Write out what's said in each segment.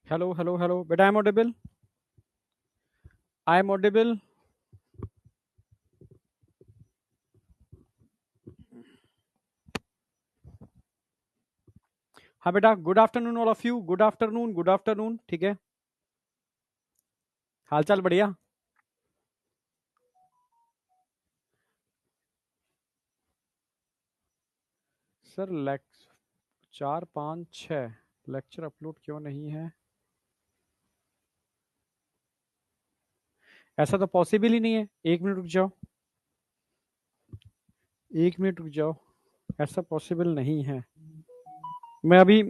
Hello hello hello बेटा, I am audible? I am audible? हाँ बेटा, good afternoon all of you. Good afternoon, good afternoon. ठीक है, हालचाल बढ़िया? सर लेक्चर 4 5 6 लेक्चर अपलोड क्यों नहीं है? ऐसा तो पॉसिबल ही नहीं है। 1 मिनट रुक जाओ, 1 मिनट रुक जाओ। ऐसा पॉसिबल नहीं है। मैं अभी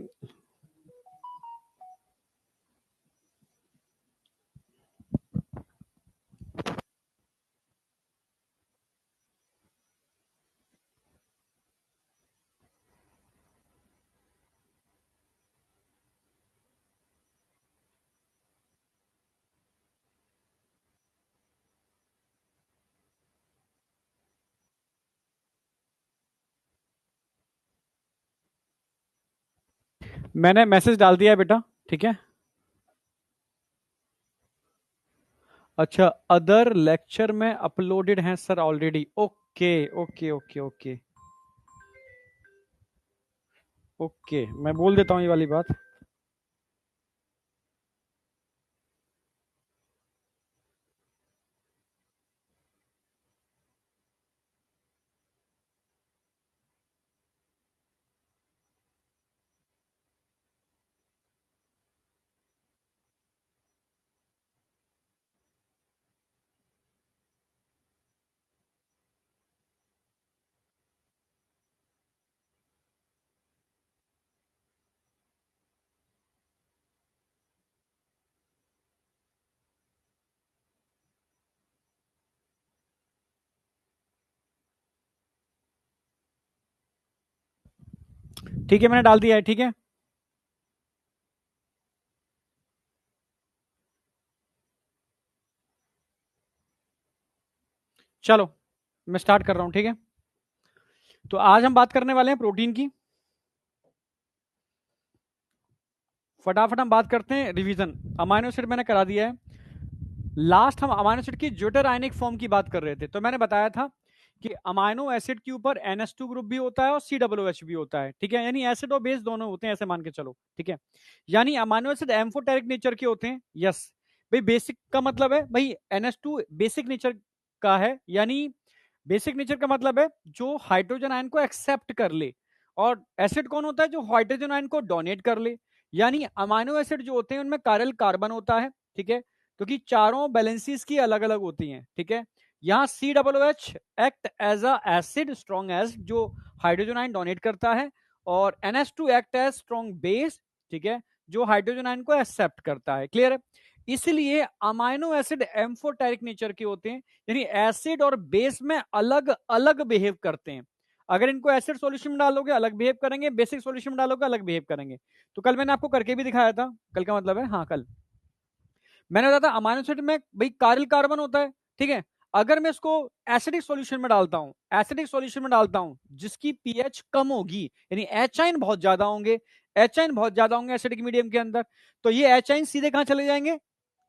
मैंने मैसेज डाल दिया है बेटा। ठीक है। अच्छा, अदर लेक्चर में अपलोडेड हैं sir already. Okay okay okay okay okay, मैं बोल देता हूँ ये वाली बात। ठीक है, मैंने डाल दिया है। ठीक है, चलो मैं स्टार्ट कर रहा हूँ। ठीक है, तो आज हम बात करने वाले हैं प्रोटीन की। फटाफट हम बात करते हैं रिवीजन। अमाइनो एसिड मैंने करा दिया है। लास्ट हम अमाइनो एसिड की ज्वेटर आयनिक फॉर्म की बात कर रहे थे, तो मैंने बताया था कि अमाइनो एसिड के ऊपर NH2 ग्रुप भी होता है और COOH भी होता है। ठीक है, यानी एसिड और बेस दोनों होते हैं, ऐसे मान के चलो। ठीक है, यानी अमाइनो एसिड एम्फोटेरिक नेचर के होते हैं। यस भाई, बेसिक का मतलब है भाई NH2 बेसिक नेचर का है, यानी बेसिक नेचर का मतलब है जो हाइड्रोजन आयन को एक्सेप्ट कर ले। और एसिड कौन होता है? जो हाइड्रोजन आयन को डोनेट कर ले। यानी अमाइनो एसिड जो होते हैं उनमें कायरल कार्बन होता है। ठीक है, क्योंकि चारों बैलेंसीज की अलग अलग होती हैं। ठीक है, यहाँ COOH act as a acid strong as, जो हाइड्रोजन आयन डोनेट करता है, और NH2 act as strong base. ठीक है, जो हाइड्रोजन आयन को एक्सेप्ट करता है। क्लियर है? इसलिए अमाइनो एसिड एम्फोटेरिक नेचर के होते हैं, यानी एसिड और बेस में अलग अलग बिहेव करते हैं। अगर इनको एसिड सॉल्यूशन में डालोगे अलग बिहेव करेंगे, बेसिक सॉल्यूशन में डालोगे अलग बिहेव करेंगे। तो कल मैंने आपको करके भी दिखाया था। कल का मतलब है हाँ कल मैंने बताया था अमाइनो एसिड में भाई कारिल कार्बन होता है। ठीक है, अगर मैं इसको एसिडिक सॉल्यूशन में डालता हूं, एसिडिक सॉल्यूशन में डालता हूं जिसकी पीएच कम होगी, यानी एच आइन बहुत ज्यादा होंगे, एच आइन बहुत ज्यादा होंगे एसिडिक मीडियम के अंदर, तो ये एच आइन सीधे कहां चले जाएंगे?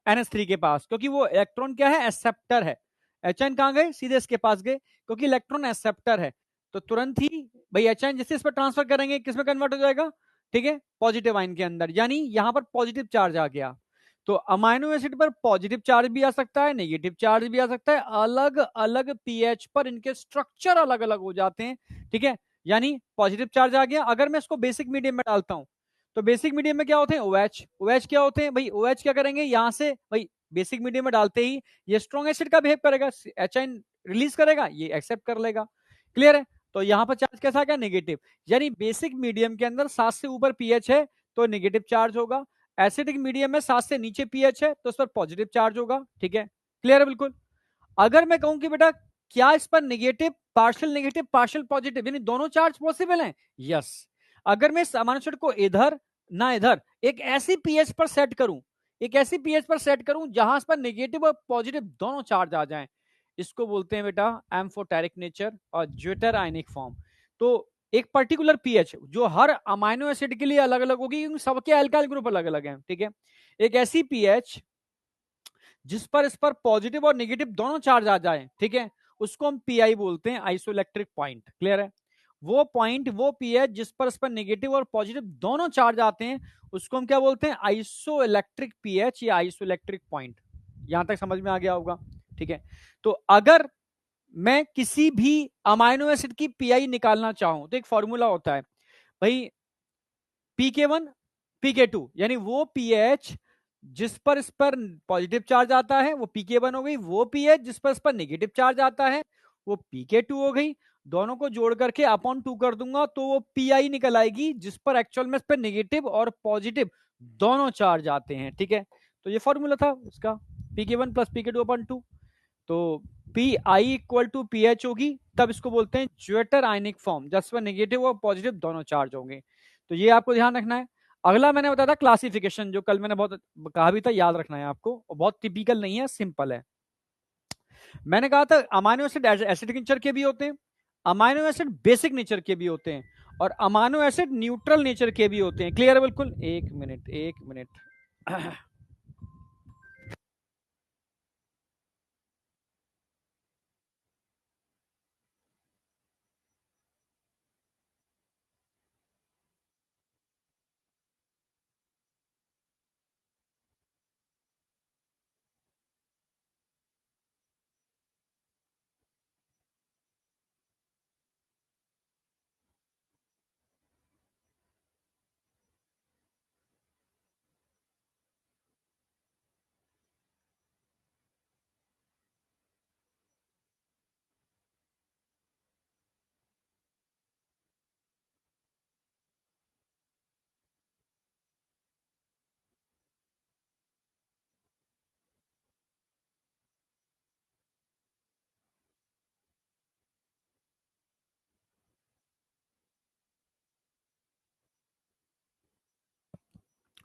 NH3 के पास, क्योंकि वो इलेक्ट्रॉन क्या है? एक्सेप्टर है। एच आइन कहां गए? सीधे इसके पास गए, क्योंकि इलेक्ट्रॉन एक्सेप्टर है। तो तुरंत ही भाई एच आइन जैसे इस पर ट्रांसफर करेंगे, किसमें कन्वर्ट हो जाएगा? ठीक है, पॉजिटिव आइन के अंदर, यानी यहां पर पॉजिटिव चार्ज आ गया। तो अमाइनो एसिड पर पॉजिटिव चार्ज भी आ सकता है, नेगेटिव चार्ज भी आ सकता है। अलग अलग पीएच पर इनके स्ट्रक्चर अलग अलग हो जाते हैं। ठीक है, यानी पॉजिटिव चार्ज आ गया। अगर मैं इसको बेसिक मीडियम में डालता हूं, तो बेसिक मीडियम में क्या होते हैं? OH। OH क्या होते हैं भाई? OH क्या करेंगे यहां से भाई? बेसिक मीडियम में डालते ही ये स्ट्रॉन्ग एसिड का बिहेव करेगा, एच आइन रिलीज करेगा, ये एक्सेप्ट कर लेगा। क्लियर है? तो यहां पर चार्ज कैसा आ गया? नेगेटिव। यानी बेसिक मीडियम के अंदर 7 से ऊपर पीएच है तो नेगेटिव चार्ज होगा। एसिडिक मीडियम में 7 से नीचे पीएच है तो इस पर पॉजिटिव चार्ज होगा। ठीक है, क्लियर है बिल्कुल? अगर मैं कहूं कि बेटा क्या इस पर नेगेटिव पार्शियल पॉजिटिव, यानी दोनों चार्ज पॉसिबल हैं? यस। अगर मैं इस अमाइनो एसिड को इधर ना इधर एक ऐसी पीएच पर सेट करूं, एक ऐसी पीएच पर सेट करूं जहां इस पर नेगेटिव और पॉजिटिव दोनों चार्ज आ जाएं, इसको बोलते हैं बेटा एम्फोटेरिक नेचर और ज्वेटर आयनिक फॉर्म। तो एक पर्टिकुलर पीएच जो हर अमाइनो एसिड के लिए अलग अलग होगी, क्योंकि सबके अल्काइल ग्रुप अलग अलग हैं, ठीक है। एक ऐसी पीएच जिस पर इस पर पॉजिटिव और नेगेटिव दोनों चार्ज आ जाए, ठीक है, उसको हम पीआई बोलते हैं, आइसोइलेक्ट्रिक पॉइंट। क्लियर है? वो पॉइंट, वो पीएच जिस पर इस पर नेगेटिव और पॉजिटिव दोनों चार्ज आते हैं, उसको हम क्या बोलते हैं? आइसोइलेक्ट्रिक पीएच या आइसोइलेक्ट्रिक पॉइंट। यहां तक समझ में आ गया होगा, ठीक है। तो अगर मैं किसी भी अमाइनो एसिड की पीआई निकालना चाहूं तो एक फॉर्मूला होता है भाई, पीके1 पीके2, यानी वो पीएच जिस पर इस पर पॉजिटिव चार्ज आता है वो पीके1 हो गई, वो पीएच जिस पर इस पर नेगेटिव चार्ज आता है वो पीके2 हो गई। दोनों को जोड़ करके अपॉन 2 कर दूंगा तो वो पीआई निकल आएगी, जिस पर एक्चुअल में इस पर नेगेटिव और पॉजिटिव दोनों चार्ज आते हैं, ठीक है। तो ये फॉर्मूला था इसका, पीके1 प्लस पीके2 अपॉन 2। तो P I equal to P H होगी, तब इसको बोलते हैं ज्वेटर आयनिक फॉर्म, जिस पर नेगेटिव और पॉजिटिव दोनों चार्ज होंगे। तो ये आपको ध्यान रखना है। अगला मैंने बताया था क्लासिफिकेशन, जो कल मैंने बहुत कहा भी था, याद रखना है आपको, और बहुत टिपिकल नहीं है, सिंपल है। मैंने कहा था अमाइनो एसिड एसिडिक नेचर के भी होते हैं, अमाइनो एसिड बेसिक नेचर के भी होते हैं, और अमाइनो एसिड न्यूट्रल नेचर के भी होते हैं। क्लियर है? बिल्कुल। एक मिनट, एक मिनट।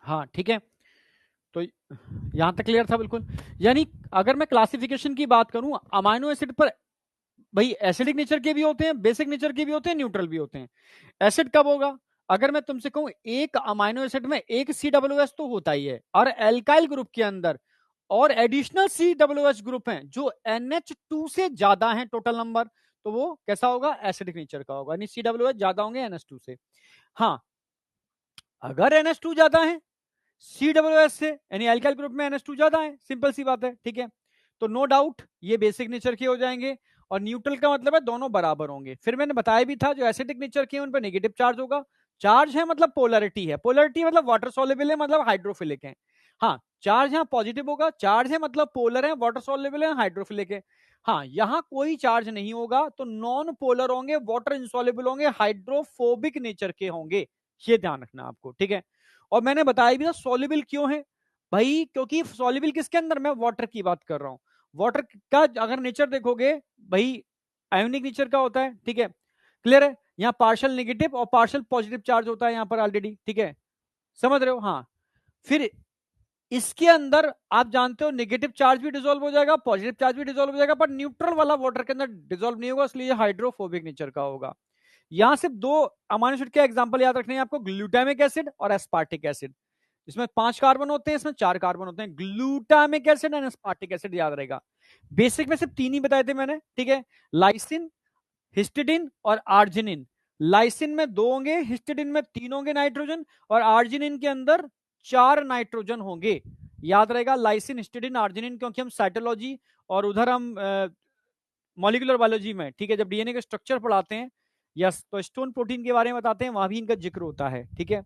हाँ, ठीक है। तो यहां तक क्लियर था? बिल्कुल। यानी अगर मैं क्लासिफिकेशन की बात करूं, अमाइनो एसिड पर भाई एसिडिक नेचर के भी होते हैं, बेसिक नेचर के भी होते हैं, न्यूट्रल भी होते हैं। एसिड कब होगा? अगर मैं तुमसे कहूं एक अमाइनो एसिड में एक COOH तो होता ही है, और एल्काइल ग्रुप के अंदर और एडिशनल COOH ग्रुप हैं जो NH2 से ज्यादा हैं टोटल नंबर, तो वो कैसा होगा? एसिडिक नेचर का होगा, यानी COOH ज्यादा होंगे NH2 से। हाँ, अगर NH2 ज्यादा है COOH से, यानी एल्काइल ग्रुप में NH2 ज्यादा है, सिंपल सी बात है, ठीक है। तो नो डाउट ये बेसिक नेचर के हो जाएंगे, और न्यूट्रल का मतलब है दोनों बराबर होंगे। फिर मैंने बताया भी था जो एसिडिक नेचर के उन पर नेगेटिव चार्ज होगा। चार्ज है मतलब पोलरिटी है, पोलरिटी मतलब वाटर सोल्युबल है, मतलब हाइड्रोफिलिक है। हाँ, चार्ज यहाँ पॉजिटिव होगा, चार्ज है मतलब पोलर है, वाटर सोल्युबल है, हाइड्रोफिलिक है। हाँ, यहाँ कोई चार्ज नहीं होगा तो नॉन पोलर होंगे, वाटर इंसॉल्युबल होंगे, हाइड्रोफोबिक नेचर के होंगे। ये ध्यान रखना आपको, ठीक है। और मैंने बताया भी था सॉल्युबल क्यों है भाई, क्योंकि सॉल्युबल किसके अंदर? मैं वाटर की बात कर रहा हूं। वाटर का अगर नेचर देखोगे भाई, आयोनिक नेचर का होता है, ठीक है। क्लियर है? यहाँ पार्शियल नेगेटिव और पार्शियल पॉजिटिव चार्ज होता है यहाँ पर ऑलरेडी, ठीक है। समझ रहे हो? हाँ। फिर इसके अंदर आप जानते हो नेगेटिव चार्ज भी डिसॉल्व हो जाएगा, पॉजिटिव चार्ज भी डिसॉल्व हो जाएगा, पर न्यूट्रल वाला वाटर के अंदर डिसॉल्व नहीं होगा, इसलिए हाइड्रोफोबिक नेचर का होगा। यहां सिर्फ दो अमाइनो एसिड के एग्जांपल याद रखने हैं आपको, ग्लूटामिक एसिड और एस्पार्टिक एसिड। इसमें 5 कार्बन होते हैं, इसमें 4 कार्बन होते हैं। Glutamic acid and aspartic acid याद रहेगा। बेसिक में सिर्फ 3 ही बताए थे मैंने, ठीक है। लाइसिन, हिस्टिडिन और आर्जिनिन। लाइसिन में 2 होंगे, हिस्टिडिन में 3 होंगे नाइट्रोजन, और आर्जिनिन के अंदर 4 नाइट्रोजन होंगे। याद रहेगा लाइसिन, हिस्टिडिन, आर्जिनिन, क्योंकि हम साइटोलॉजी और उधर हम मॉलिक्यूलर बायोलॉजी में, ठीक है, जब डीएनए का स्ट्रक्चर पढ़ाते हैं या तो स्टोन प्रोटीन के बारे में बताते हैं, वहां भी इनका जिक्र होता है, ठीक है।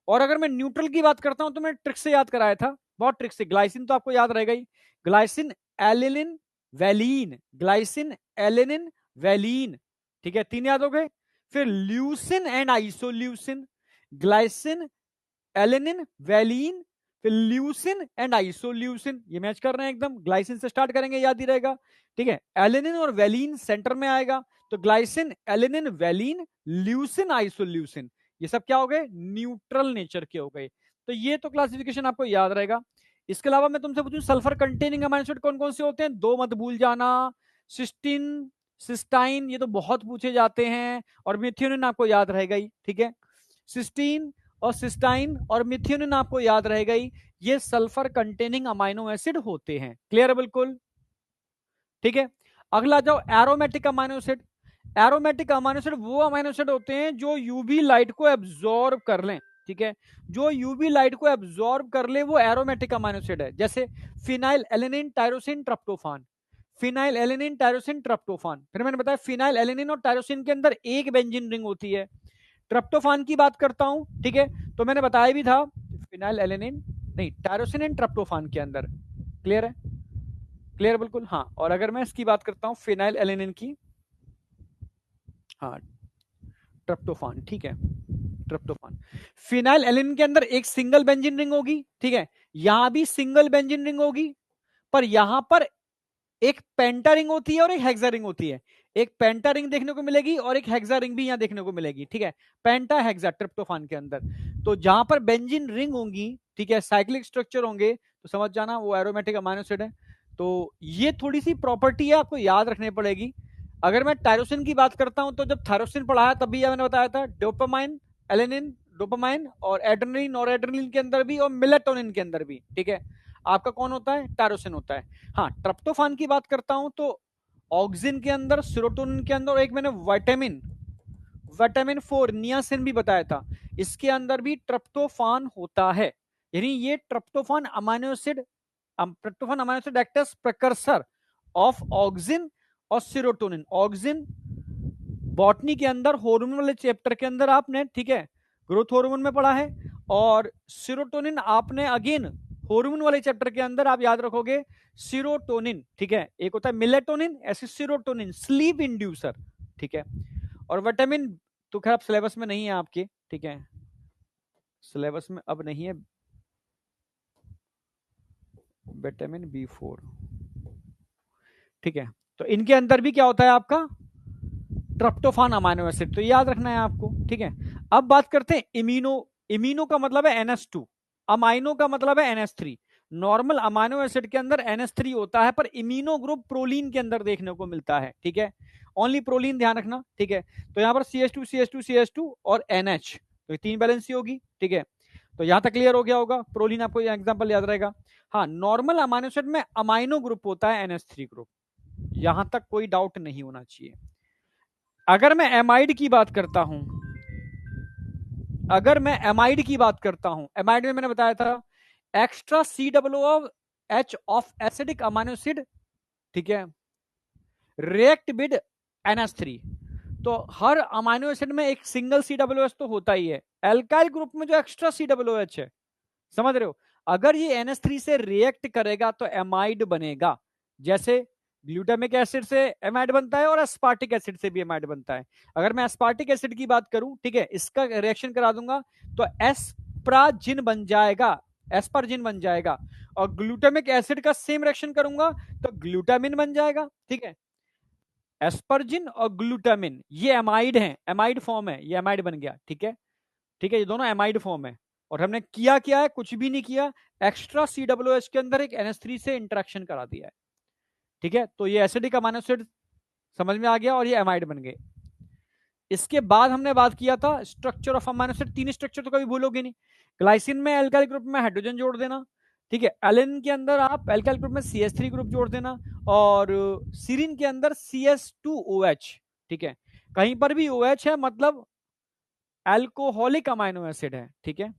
और अगर मैं न्यूट्रल की बात करता हूं तो मैंने ट्रिक से याद कराया था, बहुत ट्रिक से। ग्लाइसिन तो आपको याद रहेगा ही, glycine, alanine, valine, glycine, alanine, valine, ठीक है, 3 याद हो गए। फिर leucine and isoleucine, glycine, alanine, valine, फिर ल्यूसिन एंड आइसोल्यूसिन, ये मैच कर रहे हैं एकदम। ग्लाइसिन से स्टार्ट करेंगे, याद ही रहेगा, ठीक है। एलिनिन और वैलीन सेंटर में आएगा, तो glycine, alanine, valine, leucine, isoleucine, ये सब क्या हो गए? न्यूट्रल नेचर के हो गए। तो ये तो क्लासिफिकेशन आपको याद रहेगा। इसके अलावा मैं तुमसे पूछूं सल्फर कंटेनिंग अमाइनो एसिड कौन कौन से होते हैं? 2 मत भूल जाना, सिस्टीन, सिस्टाइन ये तो बहुत पूछे जाते हैं, और मिथ्योनिन आपको याद रहेगा ही, ठीक है। सिस्टीन और सिस्टाइन और मिथ्योनिन आपको याद रहेगा ही, ये सल्फर कंटेनिंग अमाइनो एसिड होते हैं। क्लियर है बिल्कुल, ठीक है। अगला जाओ aromatic amino acid. Aromatic amino acid वो अमाइनो एसिड होते हैं जो यूवी लाइट को एब्जॉर्ब कर लें, ठीक है। जो यूवी लाइट को एब्जॉर्ब कर ले वो एरोमेटिक अमाइनो एसिड है, जैसे phenyl alanine tyrosine tryptophan. Phenyl alanine tyrosine tryptophan, फिर मैंने बताया फिनाइल एलेनिन और टायरोसिन के अंदर एक बेंजीन रिंग होती है। ट्रिप्टोफान की बात करता हूं, ठीक है, तो मैंने बताया भी था फिनाइल एलेनिन नहीं टायरोसिन एंड ट्रिप्टोफान के अंदर। क्लियर है, क्लियर बिल्कुल, हाँ। और अगर मैं इसकी बात करता हूं फिनाइल एलेनिन की, हाँ ट्रिप्टोफान, ठीक है, ट्रिप्टोफान। फिनाइल एलेनिन के अंदर एक सिंगल बेंजीन रिंग होगी, ठीक है, यहां भी सिंगल बेंजीन रिंग होगी, पर यहां पर एक पेंटा रिंग होती है और एक हेक्सा रिंग होती है। एक पेंटा रिंग देखने को मिलेगी और एक हेक्सा रिंग भी यहां देखने को मिलेगी, ठीक है, पेंटा हेक्सा ट्रिप्टोफान के अंदर। तो जहां पर बेंजीन रिंग होंगी, ठीक है, साइक्लिक स्ट्रक्चर होंगे, तो समझ जाना वो एरोमेटिक अमाइनो एसिड है। तो ये थोड़ी सी प्रॉपर्टी है, आपको याद रखनी पड़ेगी। अगर मैं टायरोसिन की बात करता हूं, तो जब थायरोसिन पढ़ाया तब भी मैंने बताया था डोपामाइन, एलेनिन, डोपामाइन और एड्रेनलिन और एड्रेनलिन के अंदर भी और मेलेटोनिन के अंदर भी, ठीक है, आपका कौन होता है, टायरोसिन होता है। हाँ, ट्रिप्टोफान की बात करता हूं तो ऑक्सिन के अंदर, सेरोटोनिन के अंदर, और एक मैंने विटामिन विटामिन 4 नियासिन भी बताया था, इसके अंदर भी ट्रिप्टोफान होता है। यानी ये tryptophan amino acid, tryptophan amino acid act as precursor of auxin और सेरोटोनिन। ऑक्सिन बॉटनी के अंदर हार्मोन वाले चैप्टर के अंदर आपने, ठीक है, ग्रोथ हार्मोन में पढ़ा है, और सेरोटोनिन आपने अगेन हार्मोन वाले चैप्टर के अंदर आप याद रखोगे सीरोटोनिन, ठीक है, एक होता है मिलेटोनिन, ऐसे सीरोटोनिन स्लीप इंड्यूसर, ठीक है। और विटामिन तो खैर सिलेबस में नहीं है आपके, ठीक है, सिलेबस में अब नहीं है विटामिन B4, ठीक है। तो इनके अंदर भी क्या होता है आपका ट्रिप्टोफान अमाइनो एसिड, तो याद रखना है आपको, ठीक है। अब बात करते हैं इमीनो। इमीनो का मतलब है NH2, अमाइनो का मतलब है NH3। नॉर्मल अमाइनो एसिड के अंदर NH3 होता है, पर इमीनो ग्रुप प्रोलीन के अंदर देखने को मिलता है, ठीक है, ओनली प्रोलीन ध्यान रखना, ठीक है। तो यहां पर CH2 CH2 CH2 और NH, तो ये 3 बैलेंसी होगी, ठीक है। तो यहां तक क्लियर हो गया होगा, प्रोलीन आपको एग्जांपल याद रहेगा। हाँ, नॉर्मल अमाइनो एसिड में अमाइनो ग्रुप होता है NH3 ग्रुप, यहां तक कोई डाउट नहीं होना चाहिए। अगर मैं एमाइड की बात करता हूं, अगर मैं एमाइड की बात करता हूं, एमाइड में मैंने बताया था extra COOH of acidic amino acid, ठीक है, रिएक्ट विद NH3। तो हर अमाइनो एसिड में एक सिंगल COOH तो होता ही है, एल्काइल ग्रुप में जो एक्स्ट्रा COOH है, समझ रहे हो, अगर ये NH3 से रिएक्ट करेगा तो एमाइड बनेगा। जैसे ग्लूटामिक एसिड से एमाइड बनता है और एस्पार्टिक एसिड से भी एमाइड बनता है। अगर मैं एस्पार्टिक एसिड की बात करूं, ठीक है, इसका रिएक्शन करा दूंगा तो एस्प्राजिन बन जाएगा, एस्परजिन बन जाएगा। और ग्लूटामिक एसिड का सेम रिएक्शन करूंगा तो ग्लूटामिन बन जाएगा, ठीक है। एस्परजिन और ग्लूटामिन ये एमाइड हैं, एमाइड फॉर्म है, ये एमाइड बन गया, ठीक है, ठीक है, ये दोनों एमाइड फॉर्म है। और हमने किया क्या है, कुछ भी नहीं किया, एक्स्ट्रा COOH के अंदर एक NH3 से इंटरेक्शन करा दिया है, ठीक है। तो ये एसिडिक अमाइनो एसिड समझ में आ गया और ये एमाइड बन गए। इसके बाद हमने बात किया था structure of amino acid, 3 structure तो कभी भूलोगे नहीं। ग्लाइसिन में एल्काइल ग्रुप में हाइड्रोजन जोड़ देना, ठीक है, एलिन के अंदर आप एल्काइल ग्रुप में CH3 ग्रुप जोड़ देना, और सीरिन के अंदर CS2OH, ठीक है, कहीं पर भी OH है मतलब एल्कोहलिक अमाइनो एसिड है, ठीक है,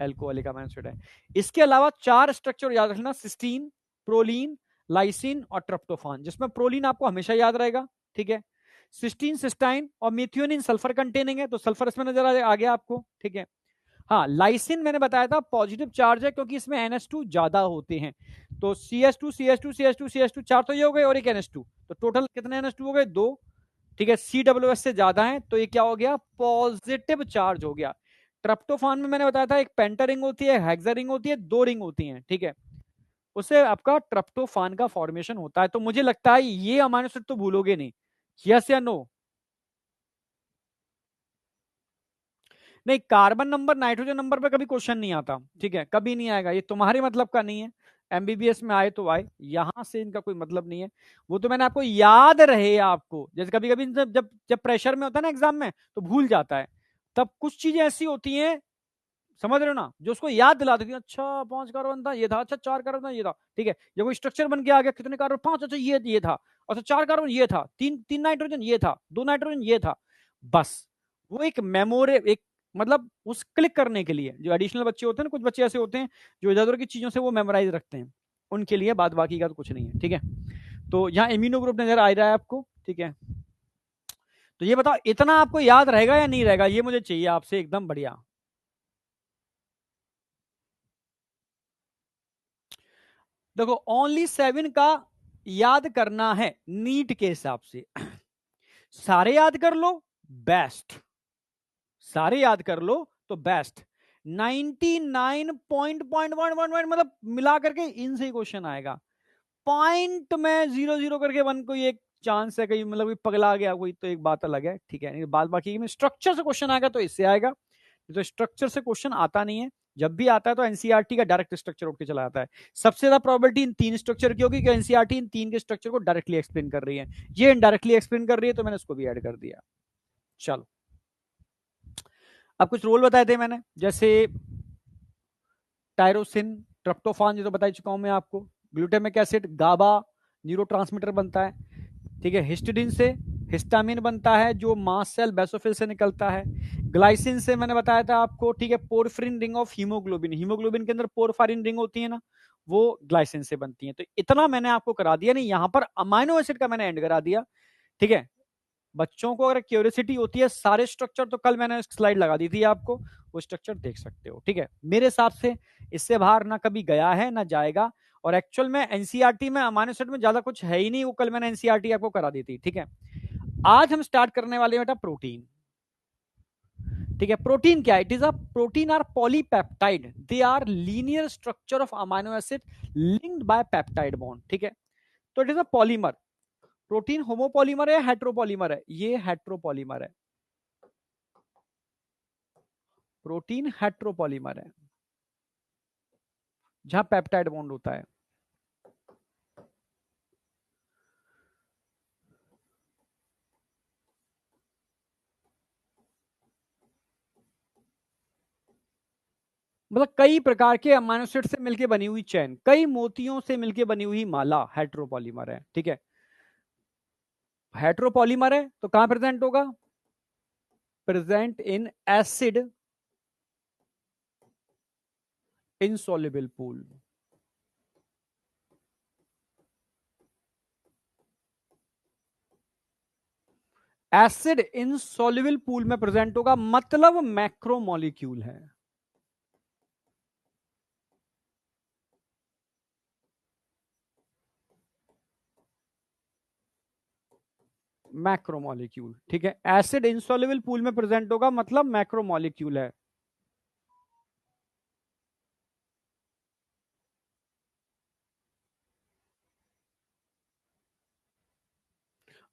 एल्कोहलिक अमाइनो एसिड है। इसके अलावा 4 स्ट्रक्चर याद रखना, सिस्टीन, प्रोलीन, लाइसिन और ट्रिप्टोफान, जिसमें प्रोलीन आपको हमेशा याद रहेगा, ठीक है। सिस्टीन, सिस्टाइन और मिथ्योनिन सल्फर कंटेनिंग है, तो सल्फर इसमें नजर आ गया आपको, ठीक है। हाँ, लाइसिन मैंने बताया था पॉजिटिव चार्ज है क्योंकि इसमें NH2 ज्यादा होते हैं। तो CH2 CH2 CH2 CH2 4 तो ये हो गए और एक NH2, तो टोटल कितने NH2 हो गए, 2, ठीक है। COOH से ज्यादा है तो ये क्या हो गया, पॉजिटिव चार्ज हो गया। ट्रिप्टोफान में मैंने बताया था एक पेंटा रिंग होती है, हेक्सा रिंग होती है, 2 रिंग होती हैं, ठीक है, उससे आपका ट्रिप्टोफान का फॉर्मेशन होता है। तो मुझे लगता है ये अमाइनो एसिड तो भूलोगे नहीं, यस या नो? नहीं, कार्बन नंबर नाइट्रोजन नंबर पे कभी क्वेश्चन नहीं आता, ठीक है, कभी नहीं आएगा, ये तुम्हारे मतलब का नहीं है। एमबीबीएस में आए तो आए, यहां से इनका कोई मतलब नहीं है। वो तो मैंने आपको याद रहे, आपको जैसे कभी कभी जब जब जब प्रेशर में होता है ना एग्जाम में तो भूल जाता है, तब कुछ चीजें ऐसी होती हैं, समझ रहे हो ना, जो उसको याद दिला देती है। अच्छा 5 कार्बन था ये था, अच्छा 4 कार्बन था ये था, ठीक है। जब वो स्ट्रक्चर बन के आ गया कितने कार्बन, 5, अच्छा ये था, अच्छा 4 कार्बन ये था, तीन तीन नाइट्रोजन ये था, 2 नाइट्रोजन ये था, बस। वो एक मेमोरी, एक मतलब उस क्लिक करने के लिए, जो एडिशनल बच्चे होते हैं ना, कुछ बच्चे ऐसे होते हैं जो इधर उधर की चीजों से वो मेमोराइज रखते हैं, उनके लिए बात, बाकी का तो कुछ नहीं है, ठीक है। तो यहाँ इम्यूनो ग्रुप नजर आ रहा है आपको, ठीक है। तो ये बताओ इतना आपको याद रहेगा या नहीं रहेगा, ये मुझे चाहिए आपसे एकदम बढ़िया। देखो ओनली 7 का याद करना है नीट के हिसाब से। सारे याद कर लो, बेस्ट, सारे याद कर लो तो बेस्ट। 99 मतलब मिला करके इनसे ही क्वेश्चन आएगा। पॉइंट में 0 0 करके 1 को एक चांस है, कहीं मतलब कोई पगला गया कोई, तो एक बात अलग है, ठीक है। बात बाकी में स्ट्रक्चर से क्वेश्चन आएगा तो इससे आएगा, तो स्ट्रक्चर से क्वेश्चन आता नहीं है। जब भी आता है तो एनसीईआरटी का डायरेक्ट स्ट्रक्चर उठ के चला आता है। सबसे ज्यादा प्रोबेबिलिटी इन 3 स्ट्रक्चर की होगी कि एनसीईआरटी इन 3 के स्ट्रक्चर को डायरेक्टली एक्सप्लेन कर रही है। ये इनडायरेक्टली एक्सप्लेन कर रही है तो मैंने उसको भी ऐड कर दिया। चलो, अब कुछ रोल बताए थे मैंने, जैसे टायरोसिन, ट्रिप्टोफान, ये तो बता चुका हूं मैं आपको। ग्लूटामिक एसिड, गाबा न्यूरोट्रांसमीटर बनता है, ठीक है। हिस्टिडीन से हिस्टामिन बनता है जो मास्ट सेल बेसोफिल से निकलता है। ग्लाइसिन से मैंने बताया था आपको, ठीक है, पोरफिरिन रिंग ऑफ हीमोग्लोबिन, हीमोग्लोबिन के अंदर पोरफारिन रिंग होती है ना, वो ग्लाइसिन से बनती है। तो इतना मैंने आपको करा दिया, नहीं यहां पर अमाइनो एसिड का मैंने एंड करा दिया, ठीक है। बच्चों को अगर क्यूरियोसिटी होती है सारे स्ट्रक्चर, तो कल मैंने स्लाइड लगा दी थी आपको, वो स्ट्रक्चर देख सकते हो, ठीक है। मेरे हिसाब से इससे बाहर ना कभी गया है ना जाएगा, और एक्चुअल में एनसीईआरटी में अमाइनो एसिड में ज्यादा कुछ है ही नहीं, वो कल मैंने एनसीईआरटी आपको करा दी थी, ठीक है। आज हम स्टार्ट करने वाले हैं बेटा प्रोटीन, ठीक है। प्रोटीन क्या है? It is a protein or polypeptide, they are linear structure of amino acid linked by peptide bond, ठीक है। तो it is a polymer. Protein homopolymer है, हेट्रोपॉलीमर है? ये हेट्रोपॉलीमर है, प्रोटीन हेट्रोपॉलीमर है, जहां पेप्टाइड बॉन्ड होता है। मतलब कई प्रकार के अमाइनो एसिड से मिलकर बनी हुई चेन, कई मोतियों से मिलकर बनी हुई माला हेट्रोपॉलीमर है, ठीक है। हेट्रोपॉलीमर है तो कहां प्रेजेंट होगा? Present in acid insoluble pool. Acid insoluble pool में प्रेजेंट होगा, मतलब मैक्रोमोलिक्यूल है। मैक्रोमोलिक्यूल, ठीक है। एसिड इनसॉल्युबल पूल में प्रेजेंट होगा मतलब मैक्रोमोलिक्यूल है।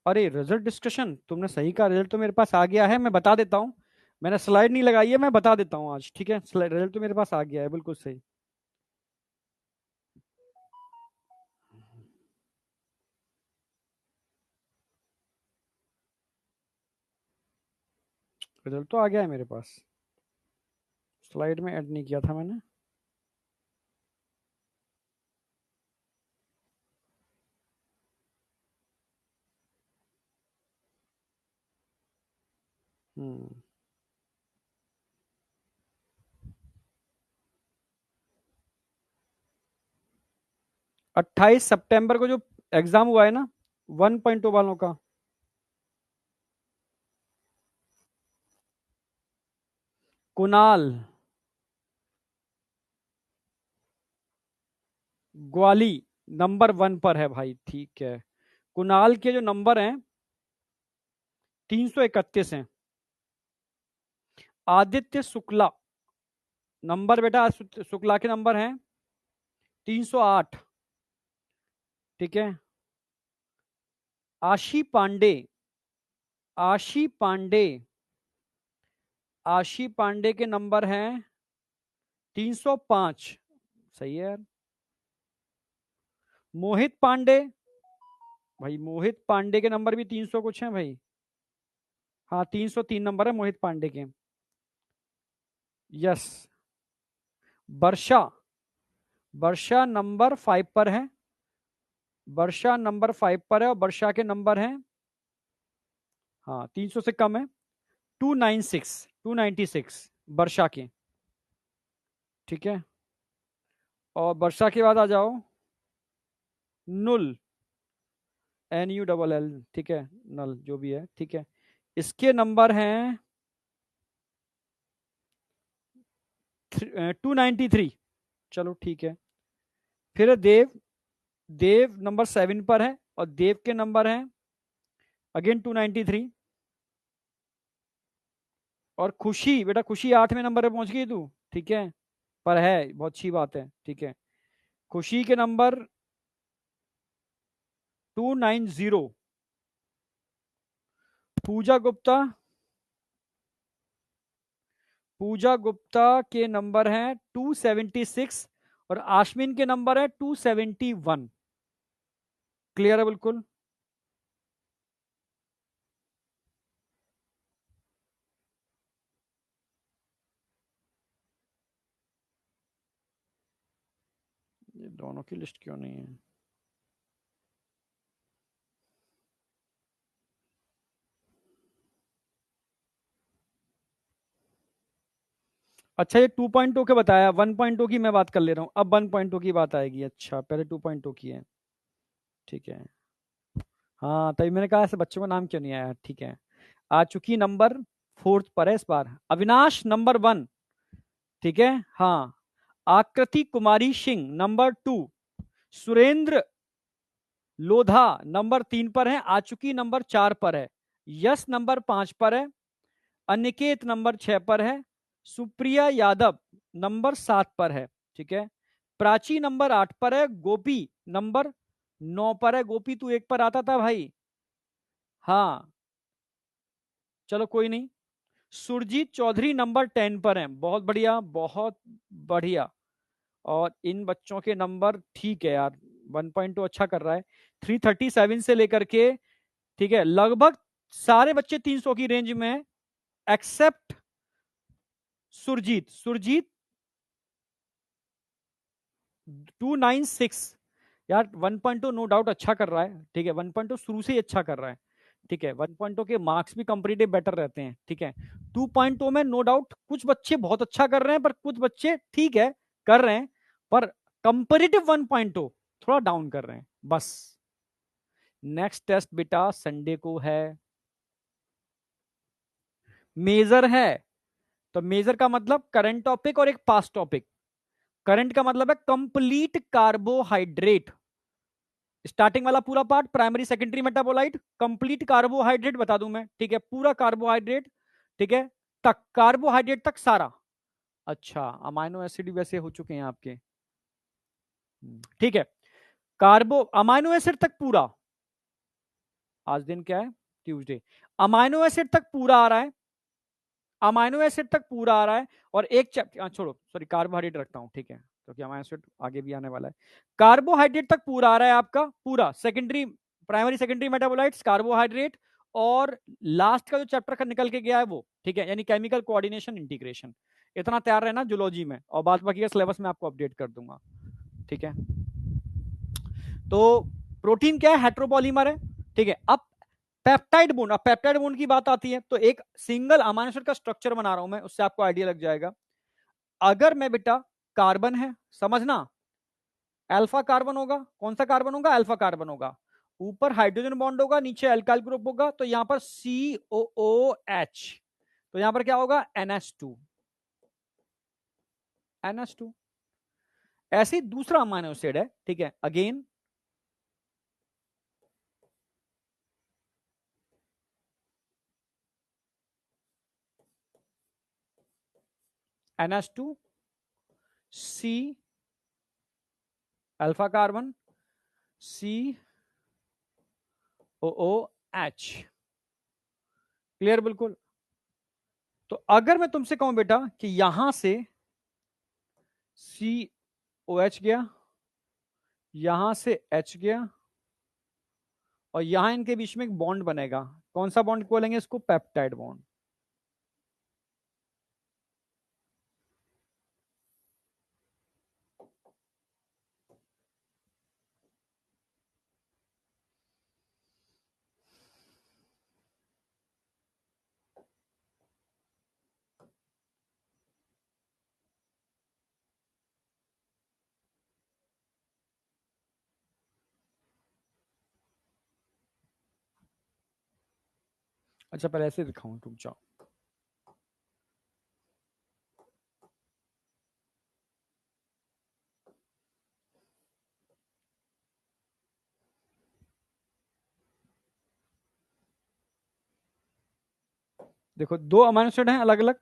अरे रिजल्ट डिस्कशन, तुमने सही कहा, रिजल्ट तो मेरे पास आ गया है, मैं बता देता हूं। मैंने स्लाइड नहीं लगाई है, मैं बता देता हूं आज, ठीक है। रिजल्ट तो मेरे पास आ गया है, बिल्कुल सही। रिजल्ट तो आ गया है मेरे पास, स्लाइड में ऐड नहीं किया था मैंने। हम्म 28 सितंबर को जो एग्जाम हुआ है ना 1.2 वालों का, कुणाल ग्वाली नंबर 1 पर है भाई, ठीक है। कुणाल के जो नंबर हैं 331 हैं। आदित्य शुक्ला नंबर बेटा, शुक्ला के नंबर हैं 308, ठीक है। आशी पांडे, आशी पांडे, आशी पांडे के नंबर हैं 305, सही है यार। मोहित पांडे, भाई मोहित पांडे के नंबर भी 300 कुछ हैं भाई। हाँ 303 नंबर है मोहित पांडे के। यस। वर्षा, वर्षा नंबर 5 पर है, वर्षा नंबर 5 पर है और वर्षा के नंबर हैं, हाँ 300 से कम है, 296, 296 वर्षा के। ठीक है, और वर्षा के बाद आ जाओ नुल, NULL, ठीक है, नल जो भी है, ठीक है। इसके नंबर हैं 293। चलो ठीक है। फिर है देव, देव नंबर 7 पर है और देव के नंबर हैं अगेन 293। और खुशी, बेटा खुशी 8वें नंबर पे पहुंच गई तू, ठीक है, पर है बहुत अच्छी बात है, ठीक है। खुशी के नंबर 290। पूजा गुप्ता, पूजा गुप्ता के नंबर हैं 276 और आश्विन के नंबर है 271। क्लियर है बिल्कुल। ये दोनों की लिस्ट क्यों नहीं है? अच्छा ये 2.0 के बताया, 1.0 की मैं बात कर ले रहा हूँ, अब 1.0 की बात आएगी। अच्छा पहले 2.0 की है, ठीक है। हाँ तभी मैंने कहा ऐसे बच्चों का नाम क्यों नहीं आया, ठीक है। आ चुकी नंबर 4 पर है इस बार, अविनाश नंबर 1, ठीक है। हाँ, आकृति कुमारी सिंह नंबर 2, सुरेंद्र लोधा नंबर 3 पर है, आ चुकी नंबर 4 पर है, यश नंबर 5 पर है, अनिकेत नंबर 6 पर है, सुप्रिया यादव नंबर 7 पर है, ठीक है। प्राची नंबर 8 पर है, गोपी नंबर 9 पर है। गोपी तू एक पर आता था भाई। हाँ चलो कोई नहीं। सुरजीत चौधरी नंबर 10 पर है, बहुत बढ़िया बहुत बढ़िया। और इन बच्चों के नंबर ठीक है यार, 1.2 अच्छा कर रहा है, 337 से लेकर के, ठीक है, लगभग सारे बच्चे 300 की रेंज में है, एक्सेप्ट सुरजीत। सुरजीत 296 यार, 1.2 नो डाउट अच्छा कर रहा है, ठीक है, 1.2 शुरू से ही अच्छा कर रहा है, ठीक है। 1.2 के मार्क्स भी कंपेटिटिव बेटर रहते हैं, ठीक है। 2.0 में नो डाउट कुछ बच्चे बहुत अच्छा कर रहे हैं, पर कुछ बच्चे ठीक है कर रहे हैं, पर कंपेटिटिव 1.0 थोड़ा डाउन कर रहे हैं बस। नेक्स्ट टेस्ट बेटा संडे को है, मेजर है। तो मेजर का मतलब करंट टॉपिक और एक पास्ट टॉपिक। करंट का मतलब है कंप्लीट कार्बोहाइड्रेट, स्टार्टिंग वाला पूरा part, primary secondary metabolite, complete carbohydrate बता दूं मैं, ठीक है, पूरा कार्बोहाइड्रेट, ठीक है, तक कार्बोहाइड्रेट तक सारा। अच्छा अमाइनो एसिड वैसे हो चुके हैं आपके, ठीक है। कार्बो अमाइनो एसिड तक पूरा, आज दिन क्या है, ट्यूसडे, अमाइनो एसिड तक पूरा आ रहा है, अमाइनो एसिड तक पूरा आ रहा है। और एक चैप्टर छोड़ो, सॉरी कार्बोहाइड्रेट रखता हूं, ठीक है, क्योंकि अमाइनो एसिड आगे भी आने वाला है। कार्बोहाइड्रेट तक पूरा आ रहा है आपका, पूरा secondary primary secondary metabolites carbohydrate, और लास्ट का जो चैप्टर का निकल के गया है वो, ठीक है, यानी केमिकल कोऑर्डिनेशन इंटीग्रेशन। इतना तैयार रहना जूलॉजी में, और बाद बाकी का सिलेबस में आपको अपडेट कर दूंगा, ठीक है। तो प्रोटीन क्या है, हेट्रोपॉलीमर है, ठीक है। अब पेप्टाइड बॉन्ड, अब पेप्टाइड बॉन्ड की बात आती है, तो एक सिंगल अमीनो एसिड का स्ट्रक्चर बना रहा हूं मैं, उससे आपको आइडिया लग जाएगा। अगर मैं बेटा, कार्बन है समझना, अल्फा कार्बन होगा, कौन सा कार्बन होगा, अल्फा कार्बन होगा, ऊपर हाइड्रोजन बॉन्ड होगा, नीचे अल्काइल ग्रुप होगा, तो यहां पर COOH, तो यहां पर क्या होगा, NH2, NH2। ऐसे ही दूसरा अमीनो एसिड है, ठीक है, again NH2 C, alpha carbon COOH। Clear बिल्कुल। तो अगर मैं तुमसे कहूं बेटा कि यहां से COH गया, यहां से H गया और यहां इनके बीच में एक बॉन्ड बनेगा। कौन सा बॉन्ड बोलेंगे इसको? Peptide bond. अच्छा पहले ऐसे दिखाऊं, रुक जाओ। देखो दो अमीनो एसिड हैं अलग अलग,